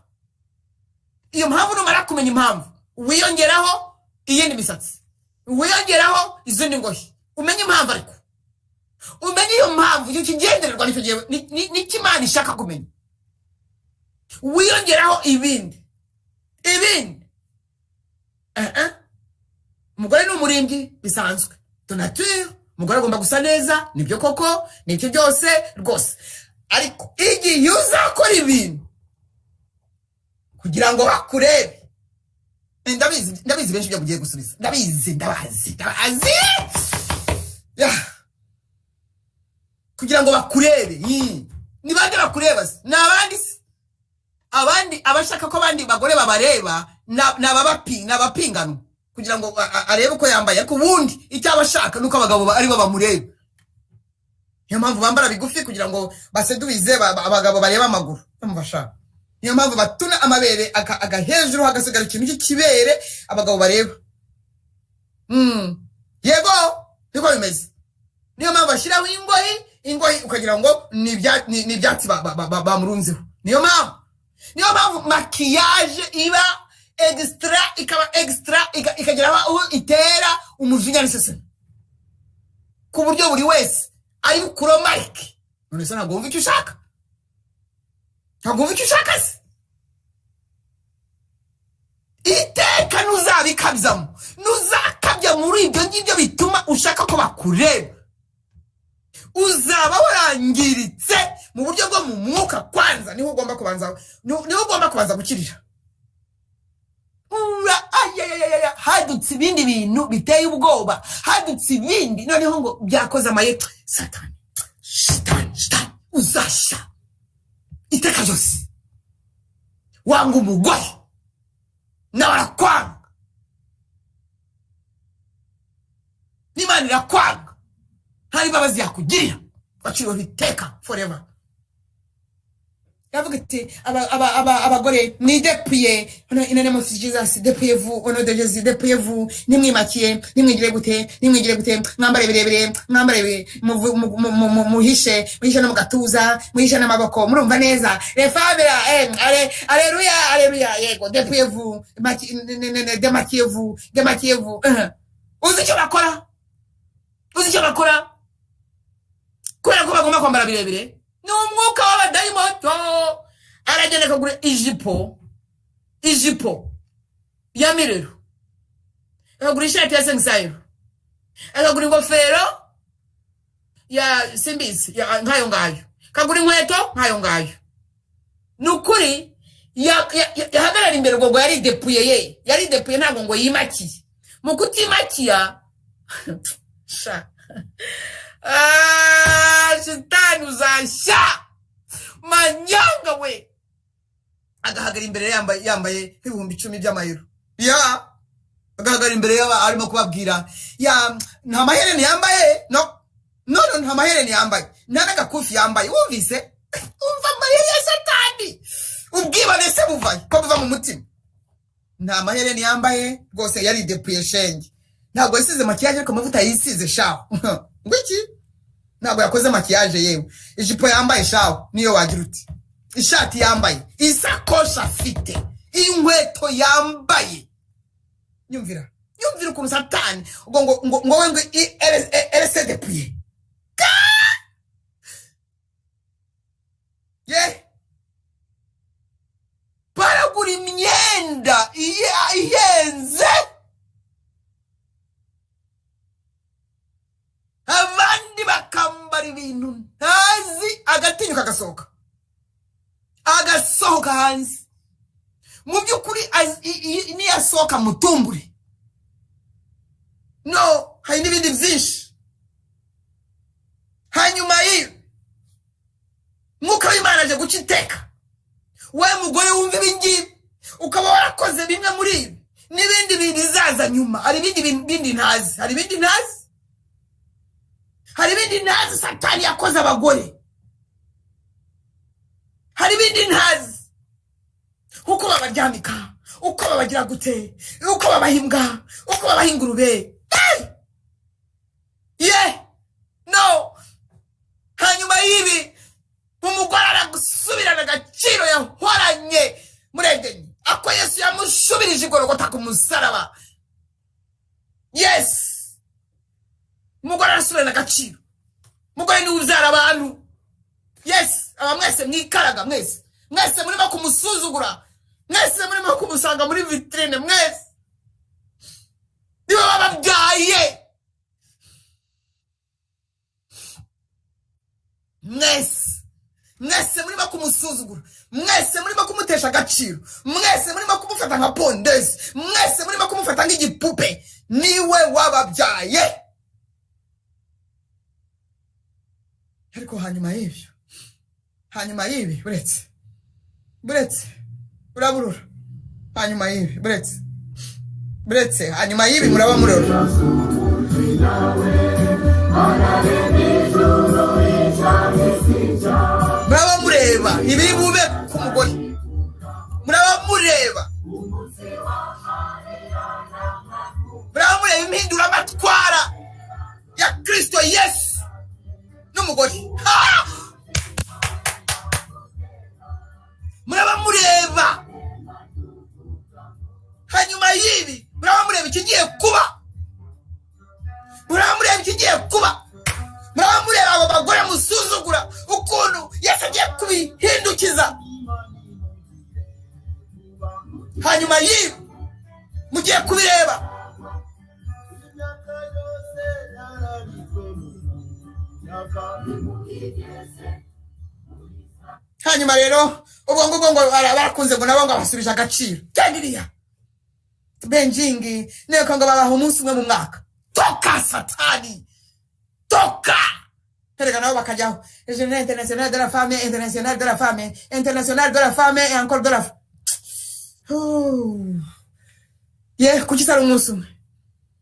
Iyo mpamvu numara kumenya impamvu wiyongeraho iyindi misatsi, wiyongeraho izindi ngohi. Umenye impamvu ariko. Umenye iyo mpamvu icyo kigendererwa nicyo gihe n'ikimana ishaka kumenya. Wiyongeraho ibindi. Umugore ni umurimbyi bisanzwe. Donature, umugore agomba gusa neza, nibyo koko, nibyo byose rwose. Ariko igihe uzakora ibintu kugira ngo bakurebe, ndabizi benshi byo mugiye gusubiza. Ndabazi. Kugira ngo bakurebe. Ni bande bakureba se? Nabandi se? Abandi abashaka ko abandi bagore babareba nabapingano kugira ngo arebe uko yambaye. Ariko ubundi icyo abashaka nuko abagabo ari bo bamureba. Niyo mpamvu bambara bigufi kugira ngo baseduize abagabo bareba amaguru. Bamufasha. Niyo mpamvu batuna amabere agahejuru hagasigara ikintu cy'ikibere abagabo bareba. Yego niko bimeze. Niyo mpamvu bashiraho ingoyi ukagira ngo ni ibyatsi bamurunzeho. Niyo mpamvu maquillage iba extra ikagira aho itera umujinya n'iseseme ku buryo buri wese ari bukuro Mike. None se ntabwo wumva icyo ushaka? Se iteka ntuzabikabizamo, ntuzakabya muri ibyo ngibyo bituma ushaka ko bakureba. Uzaba warangiritse mu buryo bwo mu mwuka kwanza. Niho ugomba kubanza gukirira. Hadutse ibindi bintu biteye ubwoba, hadutse ibindi noneho ngo byakoze amaye. Satani uzasha iteka ryose. Wanga umugore nawe arakwanga, n'Imana irakwanga, hari imbabazi yakugirira, waciriweho iteka forever. Yavuga ati abagore mwidepuye inane mu Jesus, depuyez-vous au nom de Jésus, depuyez-vous, nimwimakiye, nimwigire gute, mwambare birebire, mwambare muhishe no mu gatuza, muhishe n'amaboko. Murumva neza? Les femmes, alléluia, yego, depuyez-vous, démaquillez-vous. Uzi icyo bakora? Kubera ko bagomba kwambara birebire. N'umwuka w'abadayimoto aragenda akagura ijipo ya mirero, akagura ishati ya $500, akagura ingofero ya simbizi nkayo ngayo, kagura inkweto nkayo ngayo nukuri yahagarara imbere ngo yari depuye ntabwo ngo yimakiye mu kutimakiya sha shitani uzashya manyanga we agahagara imbere yambaye ibihumbi 10 by'amayero agahagara imbere arimo kubabwira nta mahereni yambaye no nta mahereni yambaye nta n'agakufi yambaye wumvise umva amayeri ya satani ubwibane se buvaye ko buva mu mutima nta mahereni yambaye rwose yari depuye shenge ntabwo yisize makiyaje ariko amavuta yisize shaho ngwiki ntabwo yakoze makiyaje yewe ijipo yambaye shaho niyo wagira uti ishati yambaye isakoshi afite inkweto yambaye nyumvira ukuntu satani ngo we RC depuye baragura imyenda ihenze abandi bakambara ibintu ntazi agatinyuka agasohoka hanze mu by'ukuri niyasohoka mutumbure no hari n'ibindi byinshi hanyuma y'iyo mwuka w'Imana aje guca iteka we mugore wumva ibingibi ukaba warakoze bimwe muri ibi n'ibindi bintu bizaza nyuma hari ibindi ntazi satani yakoze abagore hari ibindi ntazi uko babaryamika uko babagira gute uko babahimbwa uko babahingurube no hanyuma y'ibi umugore aragusubirana agaciro yahoranye muri Edeni ako Yesu yamushubirije igorogota ku musaraba umugore arasubirana agaciro umugore ni ubyara abantu aba mwese mwikaraga mwese murimo kumusuzugura mwese murimo kumusanga muri vitrine mwese nibo bababyaye mwese murimo kumusuzugura mwese murimo kumutesha agaciro mwese murimo kumufata nka pondezi mwese murimo kumufata nk'igipupe niwe wababyaye ariko hanyuma y'ibi buretse uraburura hanyuma y'ibi buretse hanyuma y'ibi muraba murora muraba mureba ibiri bube ku mugore muraba mureba impinduramatwara ya Kristo Yesu n'umugore muraba mureba hanyuma y'ibi muraba mureba ikigiye kuba muraba mureba abo bagore musuzugura ukuntu Yesu agiye kubihindukiza hanyuma y'ibi mugiye kubireba hanyuma rero ubwo ngubwo ngo barakunze ngo nabo ngo basubije agaciro cyangiriya benjingi neko ngo babaha umunsi umwe mu mwaka toka satani toka herega nabo bakajyaho journée internationale de la femme internationale de la femme internationale de la femme et encore de la kuki sari umunsi umwe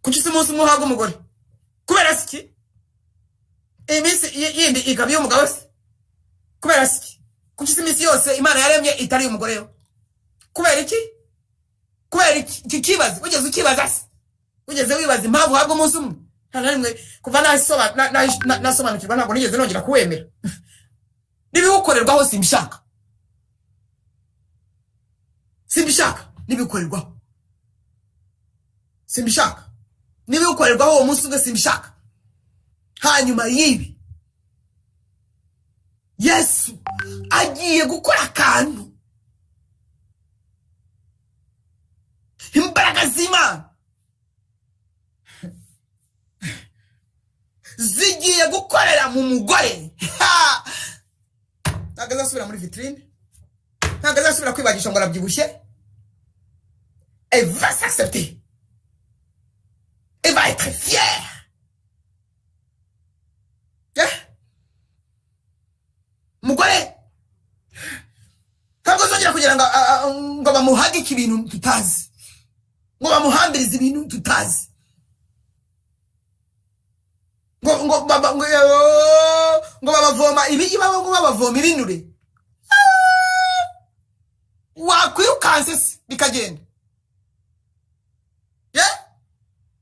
kuki si umunsi umwe uhabwa umugore kubera siki iminsi yindi ikaba y'umugabo se kubera siki kuki si iminsi yose Imana yaremye itari umugore yo kubera iki kibazo ugeze ukibaza se ugeze wibaza impamvu uhabwa umunsi umwe ntarimwe kuva nasobanukirwa ntabwo nigeze nongera kuwemera nibiwukorerwaho simbishaka nibiwukorerwaho uwo munsi umwe simbishaka hanyuma y'ibi Yesu agiye gukora akantu imbaraga z'Imana zigiye gukorera mu mugore ntabwo azasubira muri vitrine, ntabwo azasubira kwibagisha ngo arabyibushye. Elle va s'accepter, elle va être fière. Mugore ntabwo azongera kugira ngo bamuhagike ibintu tutazi, ngo bamuhambirize ibintu tutazi, ngo babavoma ibigi babo, ngo babavoma ibinure. Wakwirukanse se bikagenda,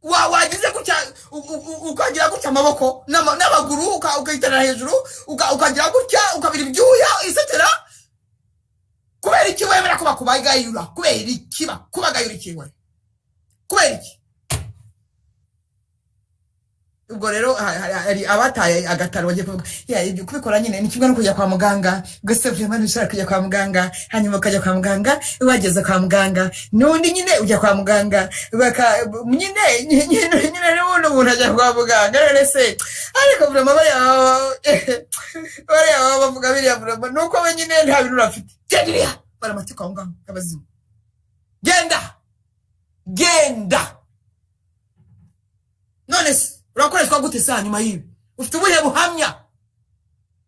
wagize gutya ukagira gutya amaboko n'amaguru ukayitana hejuru ukagira gutya ukabira ibyuya isetera. Kubera iki wemera ko bakubagayura? Kubera iki bakubagayura ikiwe? Kubera iki? Ubwo rero hari abataye agataro bagiye kuvuga ibyo kubikora nyine ni kimwe no kujya kwa muganga. Gusa vraiment ushaka kujya kwa muganga, hanyuma ukajya kwa muganga, wageze kwa muganga n'undi nyine ujya kwa muganga nyine n'ubundi umuntu ajya kwa muganga. Rero se ariko vraiment bariya bavuga biriya vraiment nuko we nyine nta bintu urafite. Genda baramatika aho ngaho abazimu, genda. None se urakoreshwa gute saa nyuma yibi? Ufite ubuhe buhamya?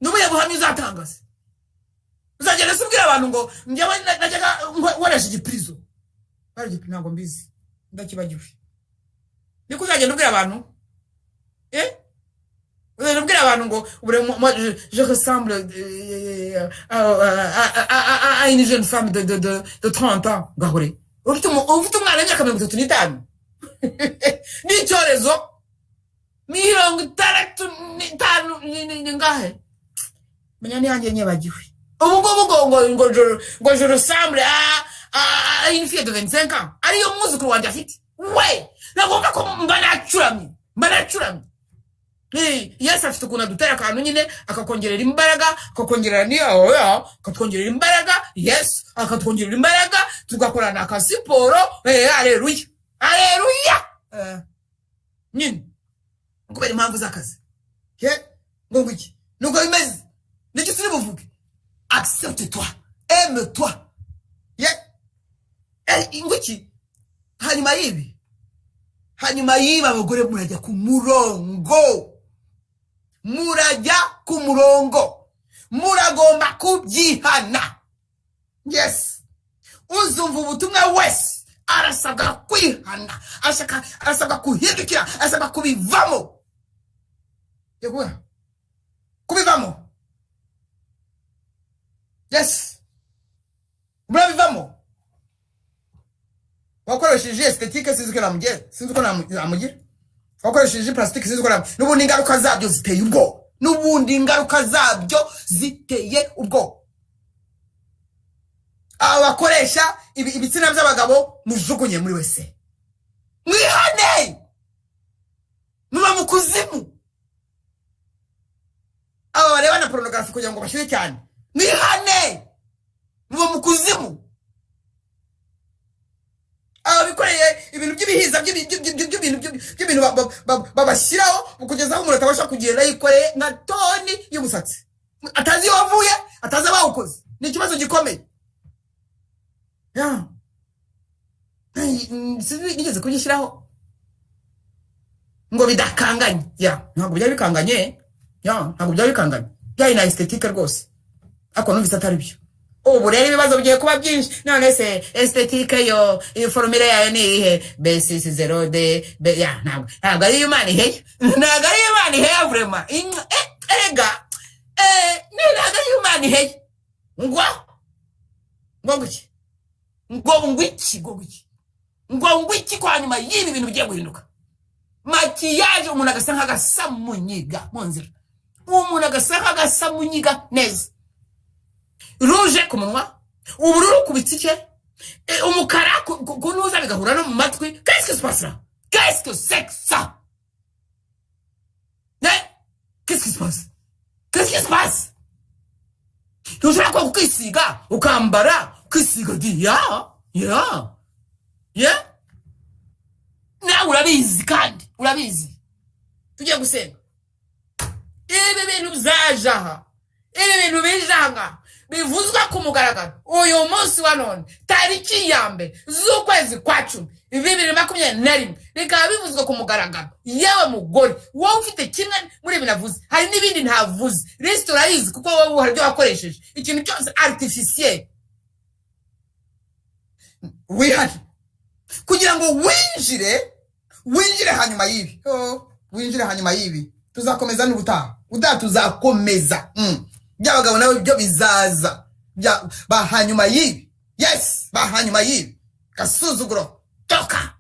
N'ubuhe buhamya uzatangaza? Uzagenda subwira abantu ngo njyewe najyaga nkoresha igiprizo. Bari ntabwo mbizi, ndakibagiwe. Niko uzagenda ubwira abantu? Uzagenda ubwira abantu ngo je ressemble à une jeune femme de 30 ans. Gahore. Ufite umwana w'imyaka 35. N'icyorezo 65 ni ngahe? Manyani yanjye nyebagiwe. Ubu ngo je ressemble à une fille de 25 ans. Ariyo mwuzukuru wanjye afite. We, nagomba ko mbanacuramye. Yes, afite ukuntu adutera akantu nyine akakongerera imbaraga, akakongerera niyo akakongerera imbaraga. Yes, akatwongerera imbaraga tugakorana akasiporo. Haleluya. Nyine kubera impamvu z'akazi. Ngo iki nuko bimeze niki siri buvuge. Accepte-toi, aime-toi. Ingiki hanyuma yibi abagore murajya ku murongo, muragomba kubyihana. Yes, uzumva ubutumwa wese arasabwa kwihana, arasabwa kuhindukira, arasabwa kubivamo. Kubivamo. Yes, murabivamo. Wakoresheje esthétique sinzi ko namugira, wakoresheje plastique sinzi ko n'ubundi ingaruka zabyo ziteye ubwo. Abakoresha ibitsina by'abagabo mujugunye muri wese, mwihane, muba mu kuzimu. Aba bareba na pornography kugira ngo bashyire cyane, mwihane, muba mu kuzimu. Bikoreye ibintu by'ibihiza by'ibintu babashyiraho kugeza aho umuntu atabasha kugenda yikoreye nka toni y'umusatsi, atazi iyo wavuye, atazi abawukoze. Ni ikibazo gikomeye. Nigeze kugishyiraho ngo bidakanganye. Ntabwo byari bikanganye. Byari na esthétique rwose, ariko numvise atari byo. Ubu rero ibibazo bigiye kuba byinshi. None se esthétique yo formule yayo ni ihe? B60D. Ntabwo ari Imana iheye. Ntabwo ari Imana iheye vraiment. Ega ntabwo ari Imana iheye. Ngo iki kwa nyuma y'ibi bintu bigiye guhinduka. Makiyaje umuntu agasa nk'agasamunyiga mu nzira. Umuntu agasa nk'agasamunyiga neza. Rouge ku munwa, ubururu ku bitsike, umukara kunuza bigahura no mu matwi. Qu'est-ce qui se passe là? Qu'est-ce que c'est que ça? Qu'est-ce qui se passe? Tushaka kwa kwisiga ukambara kwisiga na urabizi kandi urabizi. Tugiye gusenga. Ibi bintu byajaha ibi bintu bijanga bivuzwa ku mugaragaro uyu munsi wa none tariki ya mbere z'ukwezi kwa 10 2021 bikaba bivuzwa ku mugaragaro. Yewe mugore wowe ufite kimwe muri ibi navuze, hari n'ibindi ntavuze, list urayizi kuko wowe hari ibyo wakoresheje, ikintu cyose artificiel wihari kugira ngo winjire hanyuma y'ibi. Winjire hanyuma y'ibi tuzakomeza n'ubutaha tuzakomeza. By'abagabo nawe byo bizaza bahanyuma y'ibi. Yes, bahanyuma y'ibi. Gasuzuguro toka,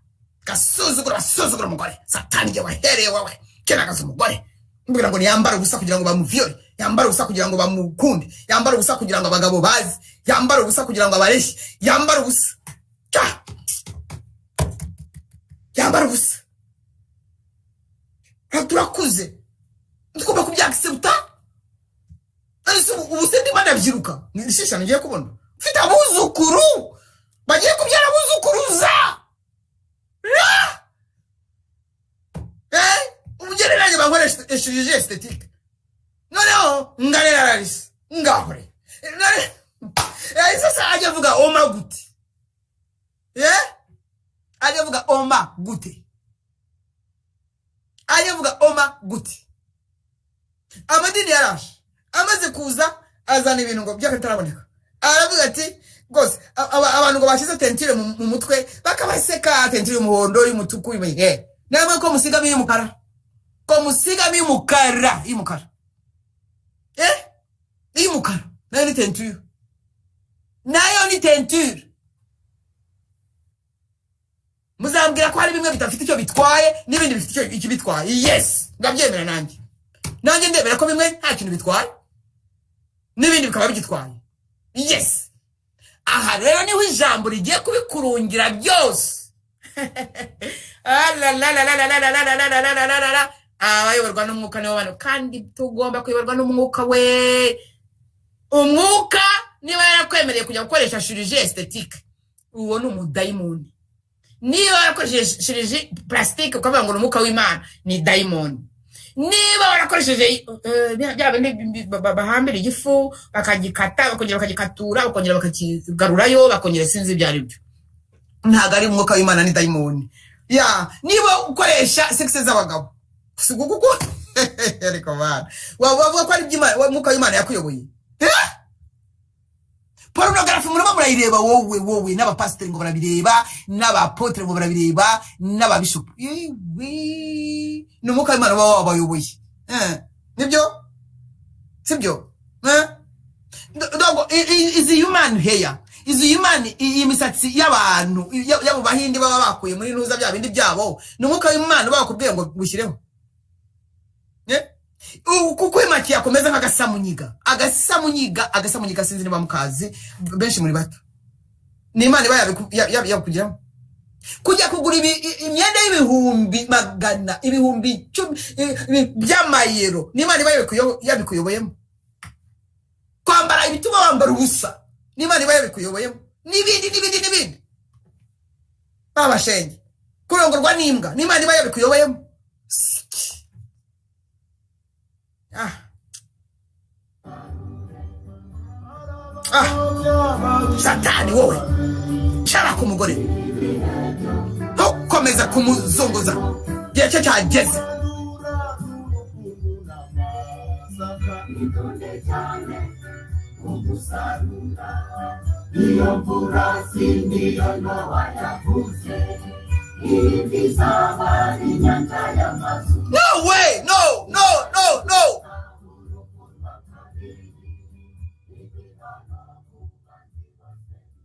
gasuzuguro mugore. Satani je wahereye wawe kena gaza umugore mbwira ngo niyambara ubusa kugira ngo bamuvyore, yambara ubusa kugira ngo bamukunde, yambara ubusa kugira ngo abagabo bazi, yambara ubusa kugira ngo abareshi, yambara ubusa, yambara ubusa. Turakuze tugomba kubyakisepta. Ubu se ndimo ndabyiruka nishisha ngiye kubona mfite abuzukuru bagiye kubyara abuzukuruza. Ubugereranye bankoresha chirurgie esthétique noneho ngarera rarisi ngahore sasa ajya vuga oma gute ajya vuga oma gute amadini yaraje amaze kuza azana ibintu ngo byakataraboneka. Aravuga ati gose abantu ngo bashize tentire mu mutwe bakabaseka, tentire y'umuhondo y'umutuku y'umwe namwe ko musigamo y'umukara, y'umukara nayo ni tentire, muzambwira ko hari bimwe bitafite icyo bitwaye n'ibindi bifite icyo bitwaye. Yes, ngabyemera nanjye ndebera ko bimwe nta kintu bitwaye n'ibindi bikaba bigitwaye. Yes, aha rero niho ijambo rigiye kubikurungira byose. Abayoborwa n'umwuka nibo bantu, kandi tugomba kuyoborwa n'umwuka we. Umwuka niba yarakwemereye kujya gukoresha chirurgie esthétique, uwo ni umudayimoni. Niba warakoresheje chirurgie plastique ukavuga ngo umwuka w'Imana, ni daimoni. Niba warakoresheje bahambira igifu bakagikata bakongera bakagikatura bakongera bakakigarurayo bakongera sinzi ibyo ari byo, ntago ari umwuka w'Imana, ni daimoni. Niba ukoresha sexe z'abagabo sigugugu ariko bana wavuga ko ari umwuka w'Imana yakuyoboye. Pornography murimo murayireba wowe n'abapasiteri ngo barabireba, n'abapotre ngo barabireba, n'ababishop n'umwuka w'Imana wabayoboye. Nibyo sibyo? Dogo izi human hair, izi human imisatsi y'abantu yabo bahindi baba bakuye muri ntuza bya bindi byabo, n'umwuka w'Imana bakubwiye ngo bushireho. Kuko imaki yakomeza nk'agasamunyiga sinzi niba mukazi benshi muri bato, ni Imana yabikugiramo kujya kugura imyenda y'ibihumbi magana, ibihumbi 10 by'amayero, ni Imana yabikuyoboyemo. Kwambara ibituma wambara ubusa, ni Imana yabikuyoboyemo. N'ibindi babashenge kurongorwa n'imbwa, ni Imana yabikuyoboyemo. Satani wowe shara ku mugore ntukomeza kumuzunguza, gihe cyo cyageze. No way, no.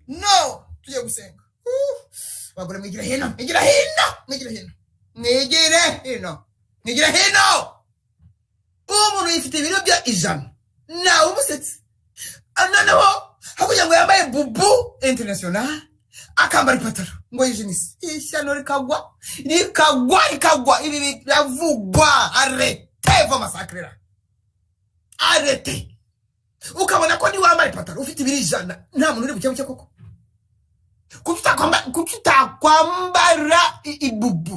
No, tujye gusenga. Bagore mwigira hino. Umuntu yifite ibiro bya 100 nawe umusetsi. Noneho hakugira ngo yambaye bubu international akambara ipataro ngo yijinisi. Ishyano rikagwa ibi biravugwa. Arrête. Ukabona ko ni wambaye ipataro ufite ibiri 100 nta muntu uri bucye koko. Kwambara ibubu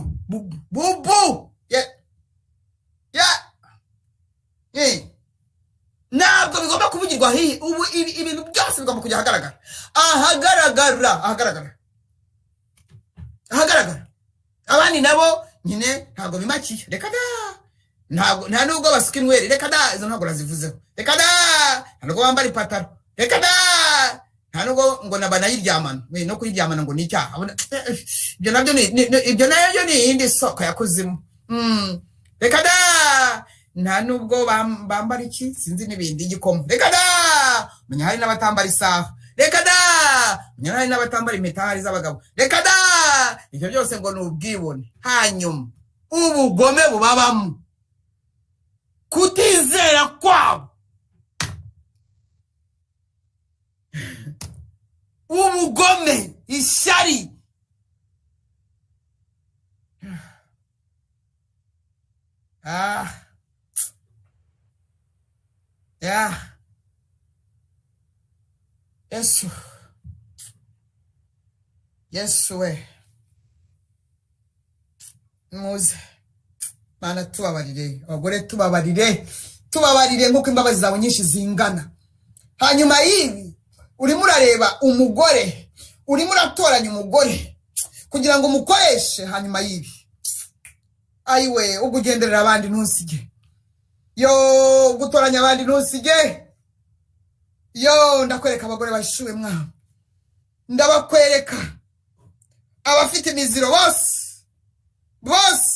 ntabwo bigomba kwigwa hihi ubu ibintu byose bigomba kujya ahagaragara abandi nabo nyine ntabwo bimakiye reka da nta nubwo basuka inweri reka da izo ntabwo nazivuzeho reka da nta nubwo bambara ipataro reka da nta nubwo ngo banayiryamana no kuyiryamana ngo ni icyaha ibyo nayo ni iyindi soko yakuzimu reka da nta nubwo bambara iki sinzi n'ibindi igikomo reka da menya hari n'abatambara isaha reka da menya hari n'abatambara impeta z'abagabo reka da ibyo byose ngo ni ubwibone hanyuma ubugome bubabamo kutizera kwabo ubugome ishyari Yesu we muze Mana tubabarire abagore tubabarire nk'uko imbabazi zawe nyinshi zingana hanyuma yibi urimo urareba umugore urimo uratoranya umugore kugira ngo umukoreshe hanyuma yibi ayiwe ugugenderera abandi ntusige yo gutoranya abandi ntusige yo ndakwereka abagore bashuwe mwana ndabakwereka abafite imiziro bose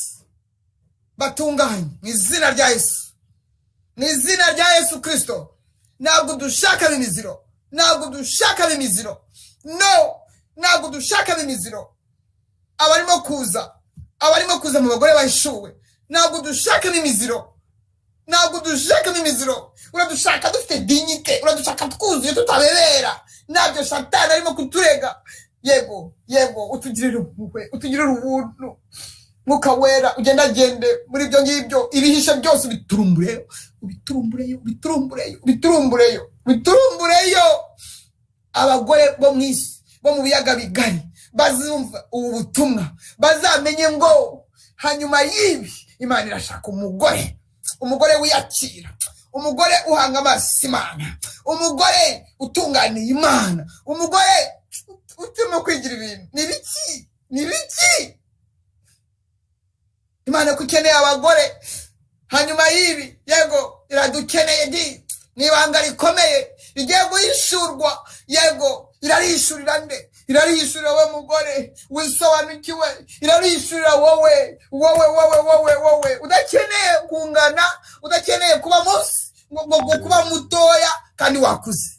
batunganye mu izina rya Yesu Kristo ntabwo dushaka imiziro ntabwo dushaka imiziro abarimo kuza mu bagore bashuwe ntabwo dushaka imiziro uradushaka dufite dignité uradushaka twuzuye tutabebera nabyo Satani arimo kuturega yego utugirira ubuntu Mwuka Wera ugendagende muri ibyo ngibyo ibihishe byose biturumbureyo abagore bo mu isi bo mu biyaga bigari bazumva ubu butumwa bazamenye ngo hanyuma y'ibi Imana irashaka umugore wiyakira umugore uhanga amaso Imana umugore utunganiye Imana umugore utimo kwigira ibintu ni biki Imana kukeneye abagore hanyuma y'ibi yego iradukeneye nibanga rikomeye rigiye guhishurwa yego irarishurira nde irarishurira we mugore wisobanukiwe irarishurira wowe udakeneye kungana udakeneye kuba munsi ngo kuba mutoya kandi wakuze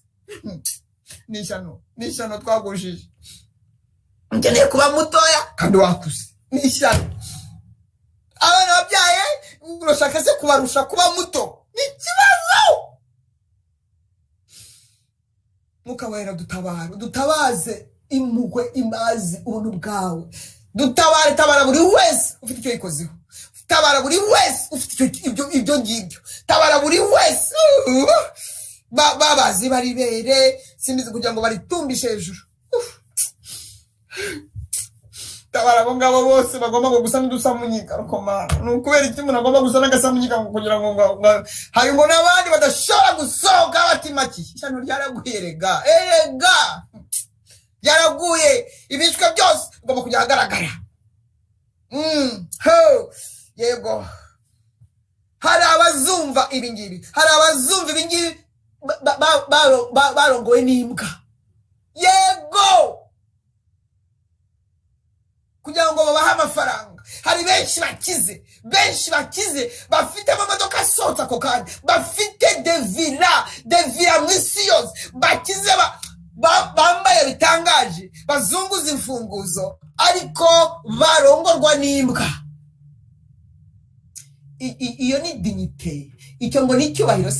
nishano twagushije ukeneye kuba mutoya kandi wakuze nishano abana babyaye urashaka se kubarusha kuba muto ni ikibazo Mwuka Wera dutabaze impuhwe imbazi ubuntu bwawe tabara buri wese ufite icyo yikozeho tabara buri wese ufite ibyo ngibyo tabara buri wese babazi baribere simbizi kugira ngo baritumbishe hejuru tabara abo ngabo bose bagomba gusa n'udusamunyika rukomana ni ukubera iki umuntu agomba gusa n'agasamunyika kugira ngo harimo n'abandi badashobora gusohoka batimaki ishyano ryaraguye erega ryaraguye ibishwe byose bigomba kujya ahagaragara yego hari abazumva ibingibi barongowe n'imbwa yego kugira ngo babahe amafaranga hari benshi bakize bafite amamodoka asohotse ako kanya bafite devira mu isi yose bakize bambaye bitangaje bazunguza imfunguzo ariko barongorwa n'imbwa iyo ni dignité icyo ngo ni icyubahiro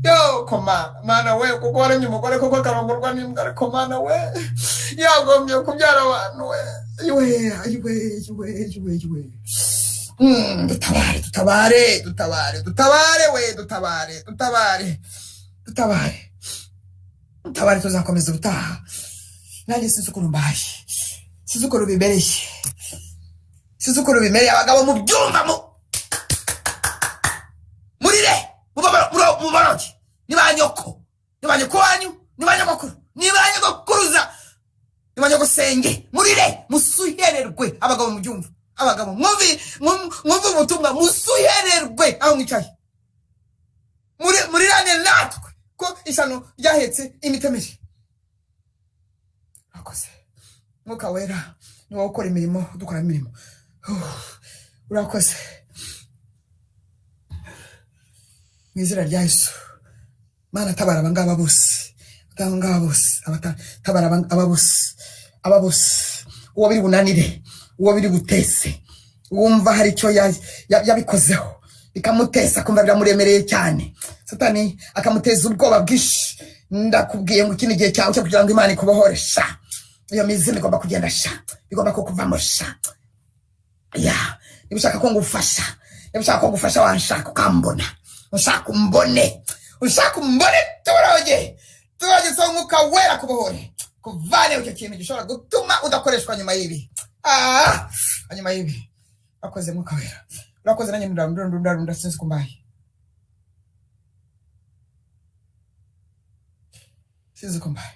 yo komana mana we kuko waremye umugore koko akarongorwa n'imbwa ariko mana we yagombye kubyara abantu we dutabare tuzakomeza ubutaha nanjye sinzi ukuntu mbaye sinzi ukuntu bimereye abagabo mu byumva murire mubaroke ni ba nyoko birenge murire musuhererwe abagabo mu byumva abagabo mwumve ubutumwa musuhererwe aho mwicaye murirane natwe ko isano ryahetse imitemeri akoze mwuka wera niwo ukora imirimo dukora imirimo urakoze mu izina rya Yesu Mana tabara abangaba bose tabara aba bose uwo biri bunanire uwo biri butese wumva hari icyo yabikozeho bikamutesa kumva biramuremereye cyane Satani akamuteza ubwoba bwinshi ndakubwiye ngo ikindi gihe cyawe cyo kugira ngo Imana ikubohoresha iyo mizimu igomba kugenda sha igomba kukuvamo sha ya nibishaka ko ngufasha nibishaka ko ngufasha wanshaka ukambona ushaka umbone turoge so mwuka wera kubohore kuvane icyo kintu gishobora gutuma udakoreshwa nyuma y'ibi nyuma y'ibi akoze mwuka wera urakoze nanjye ndunda sinzi kumbaye sinzi kumbaye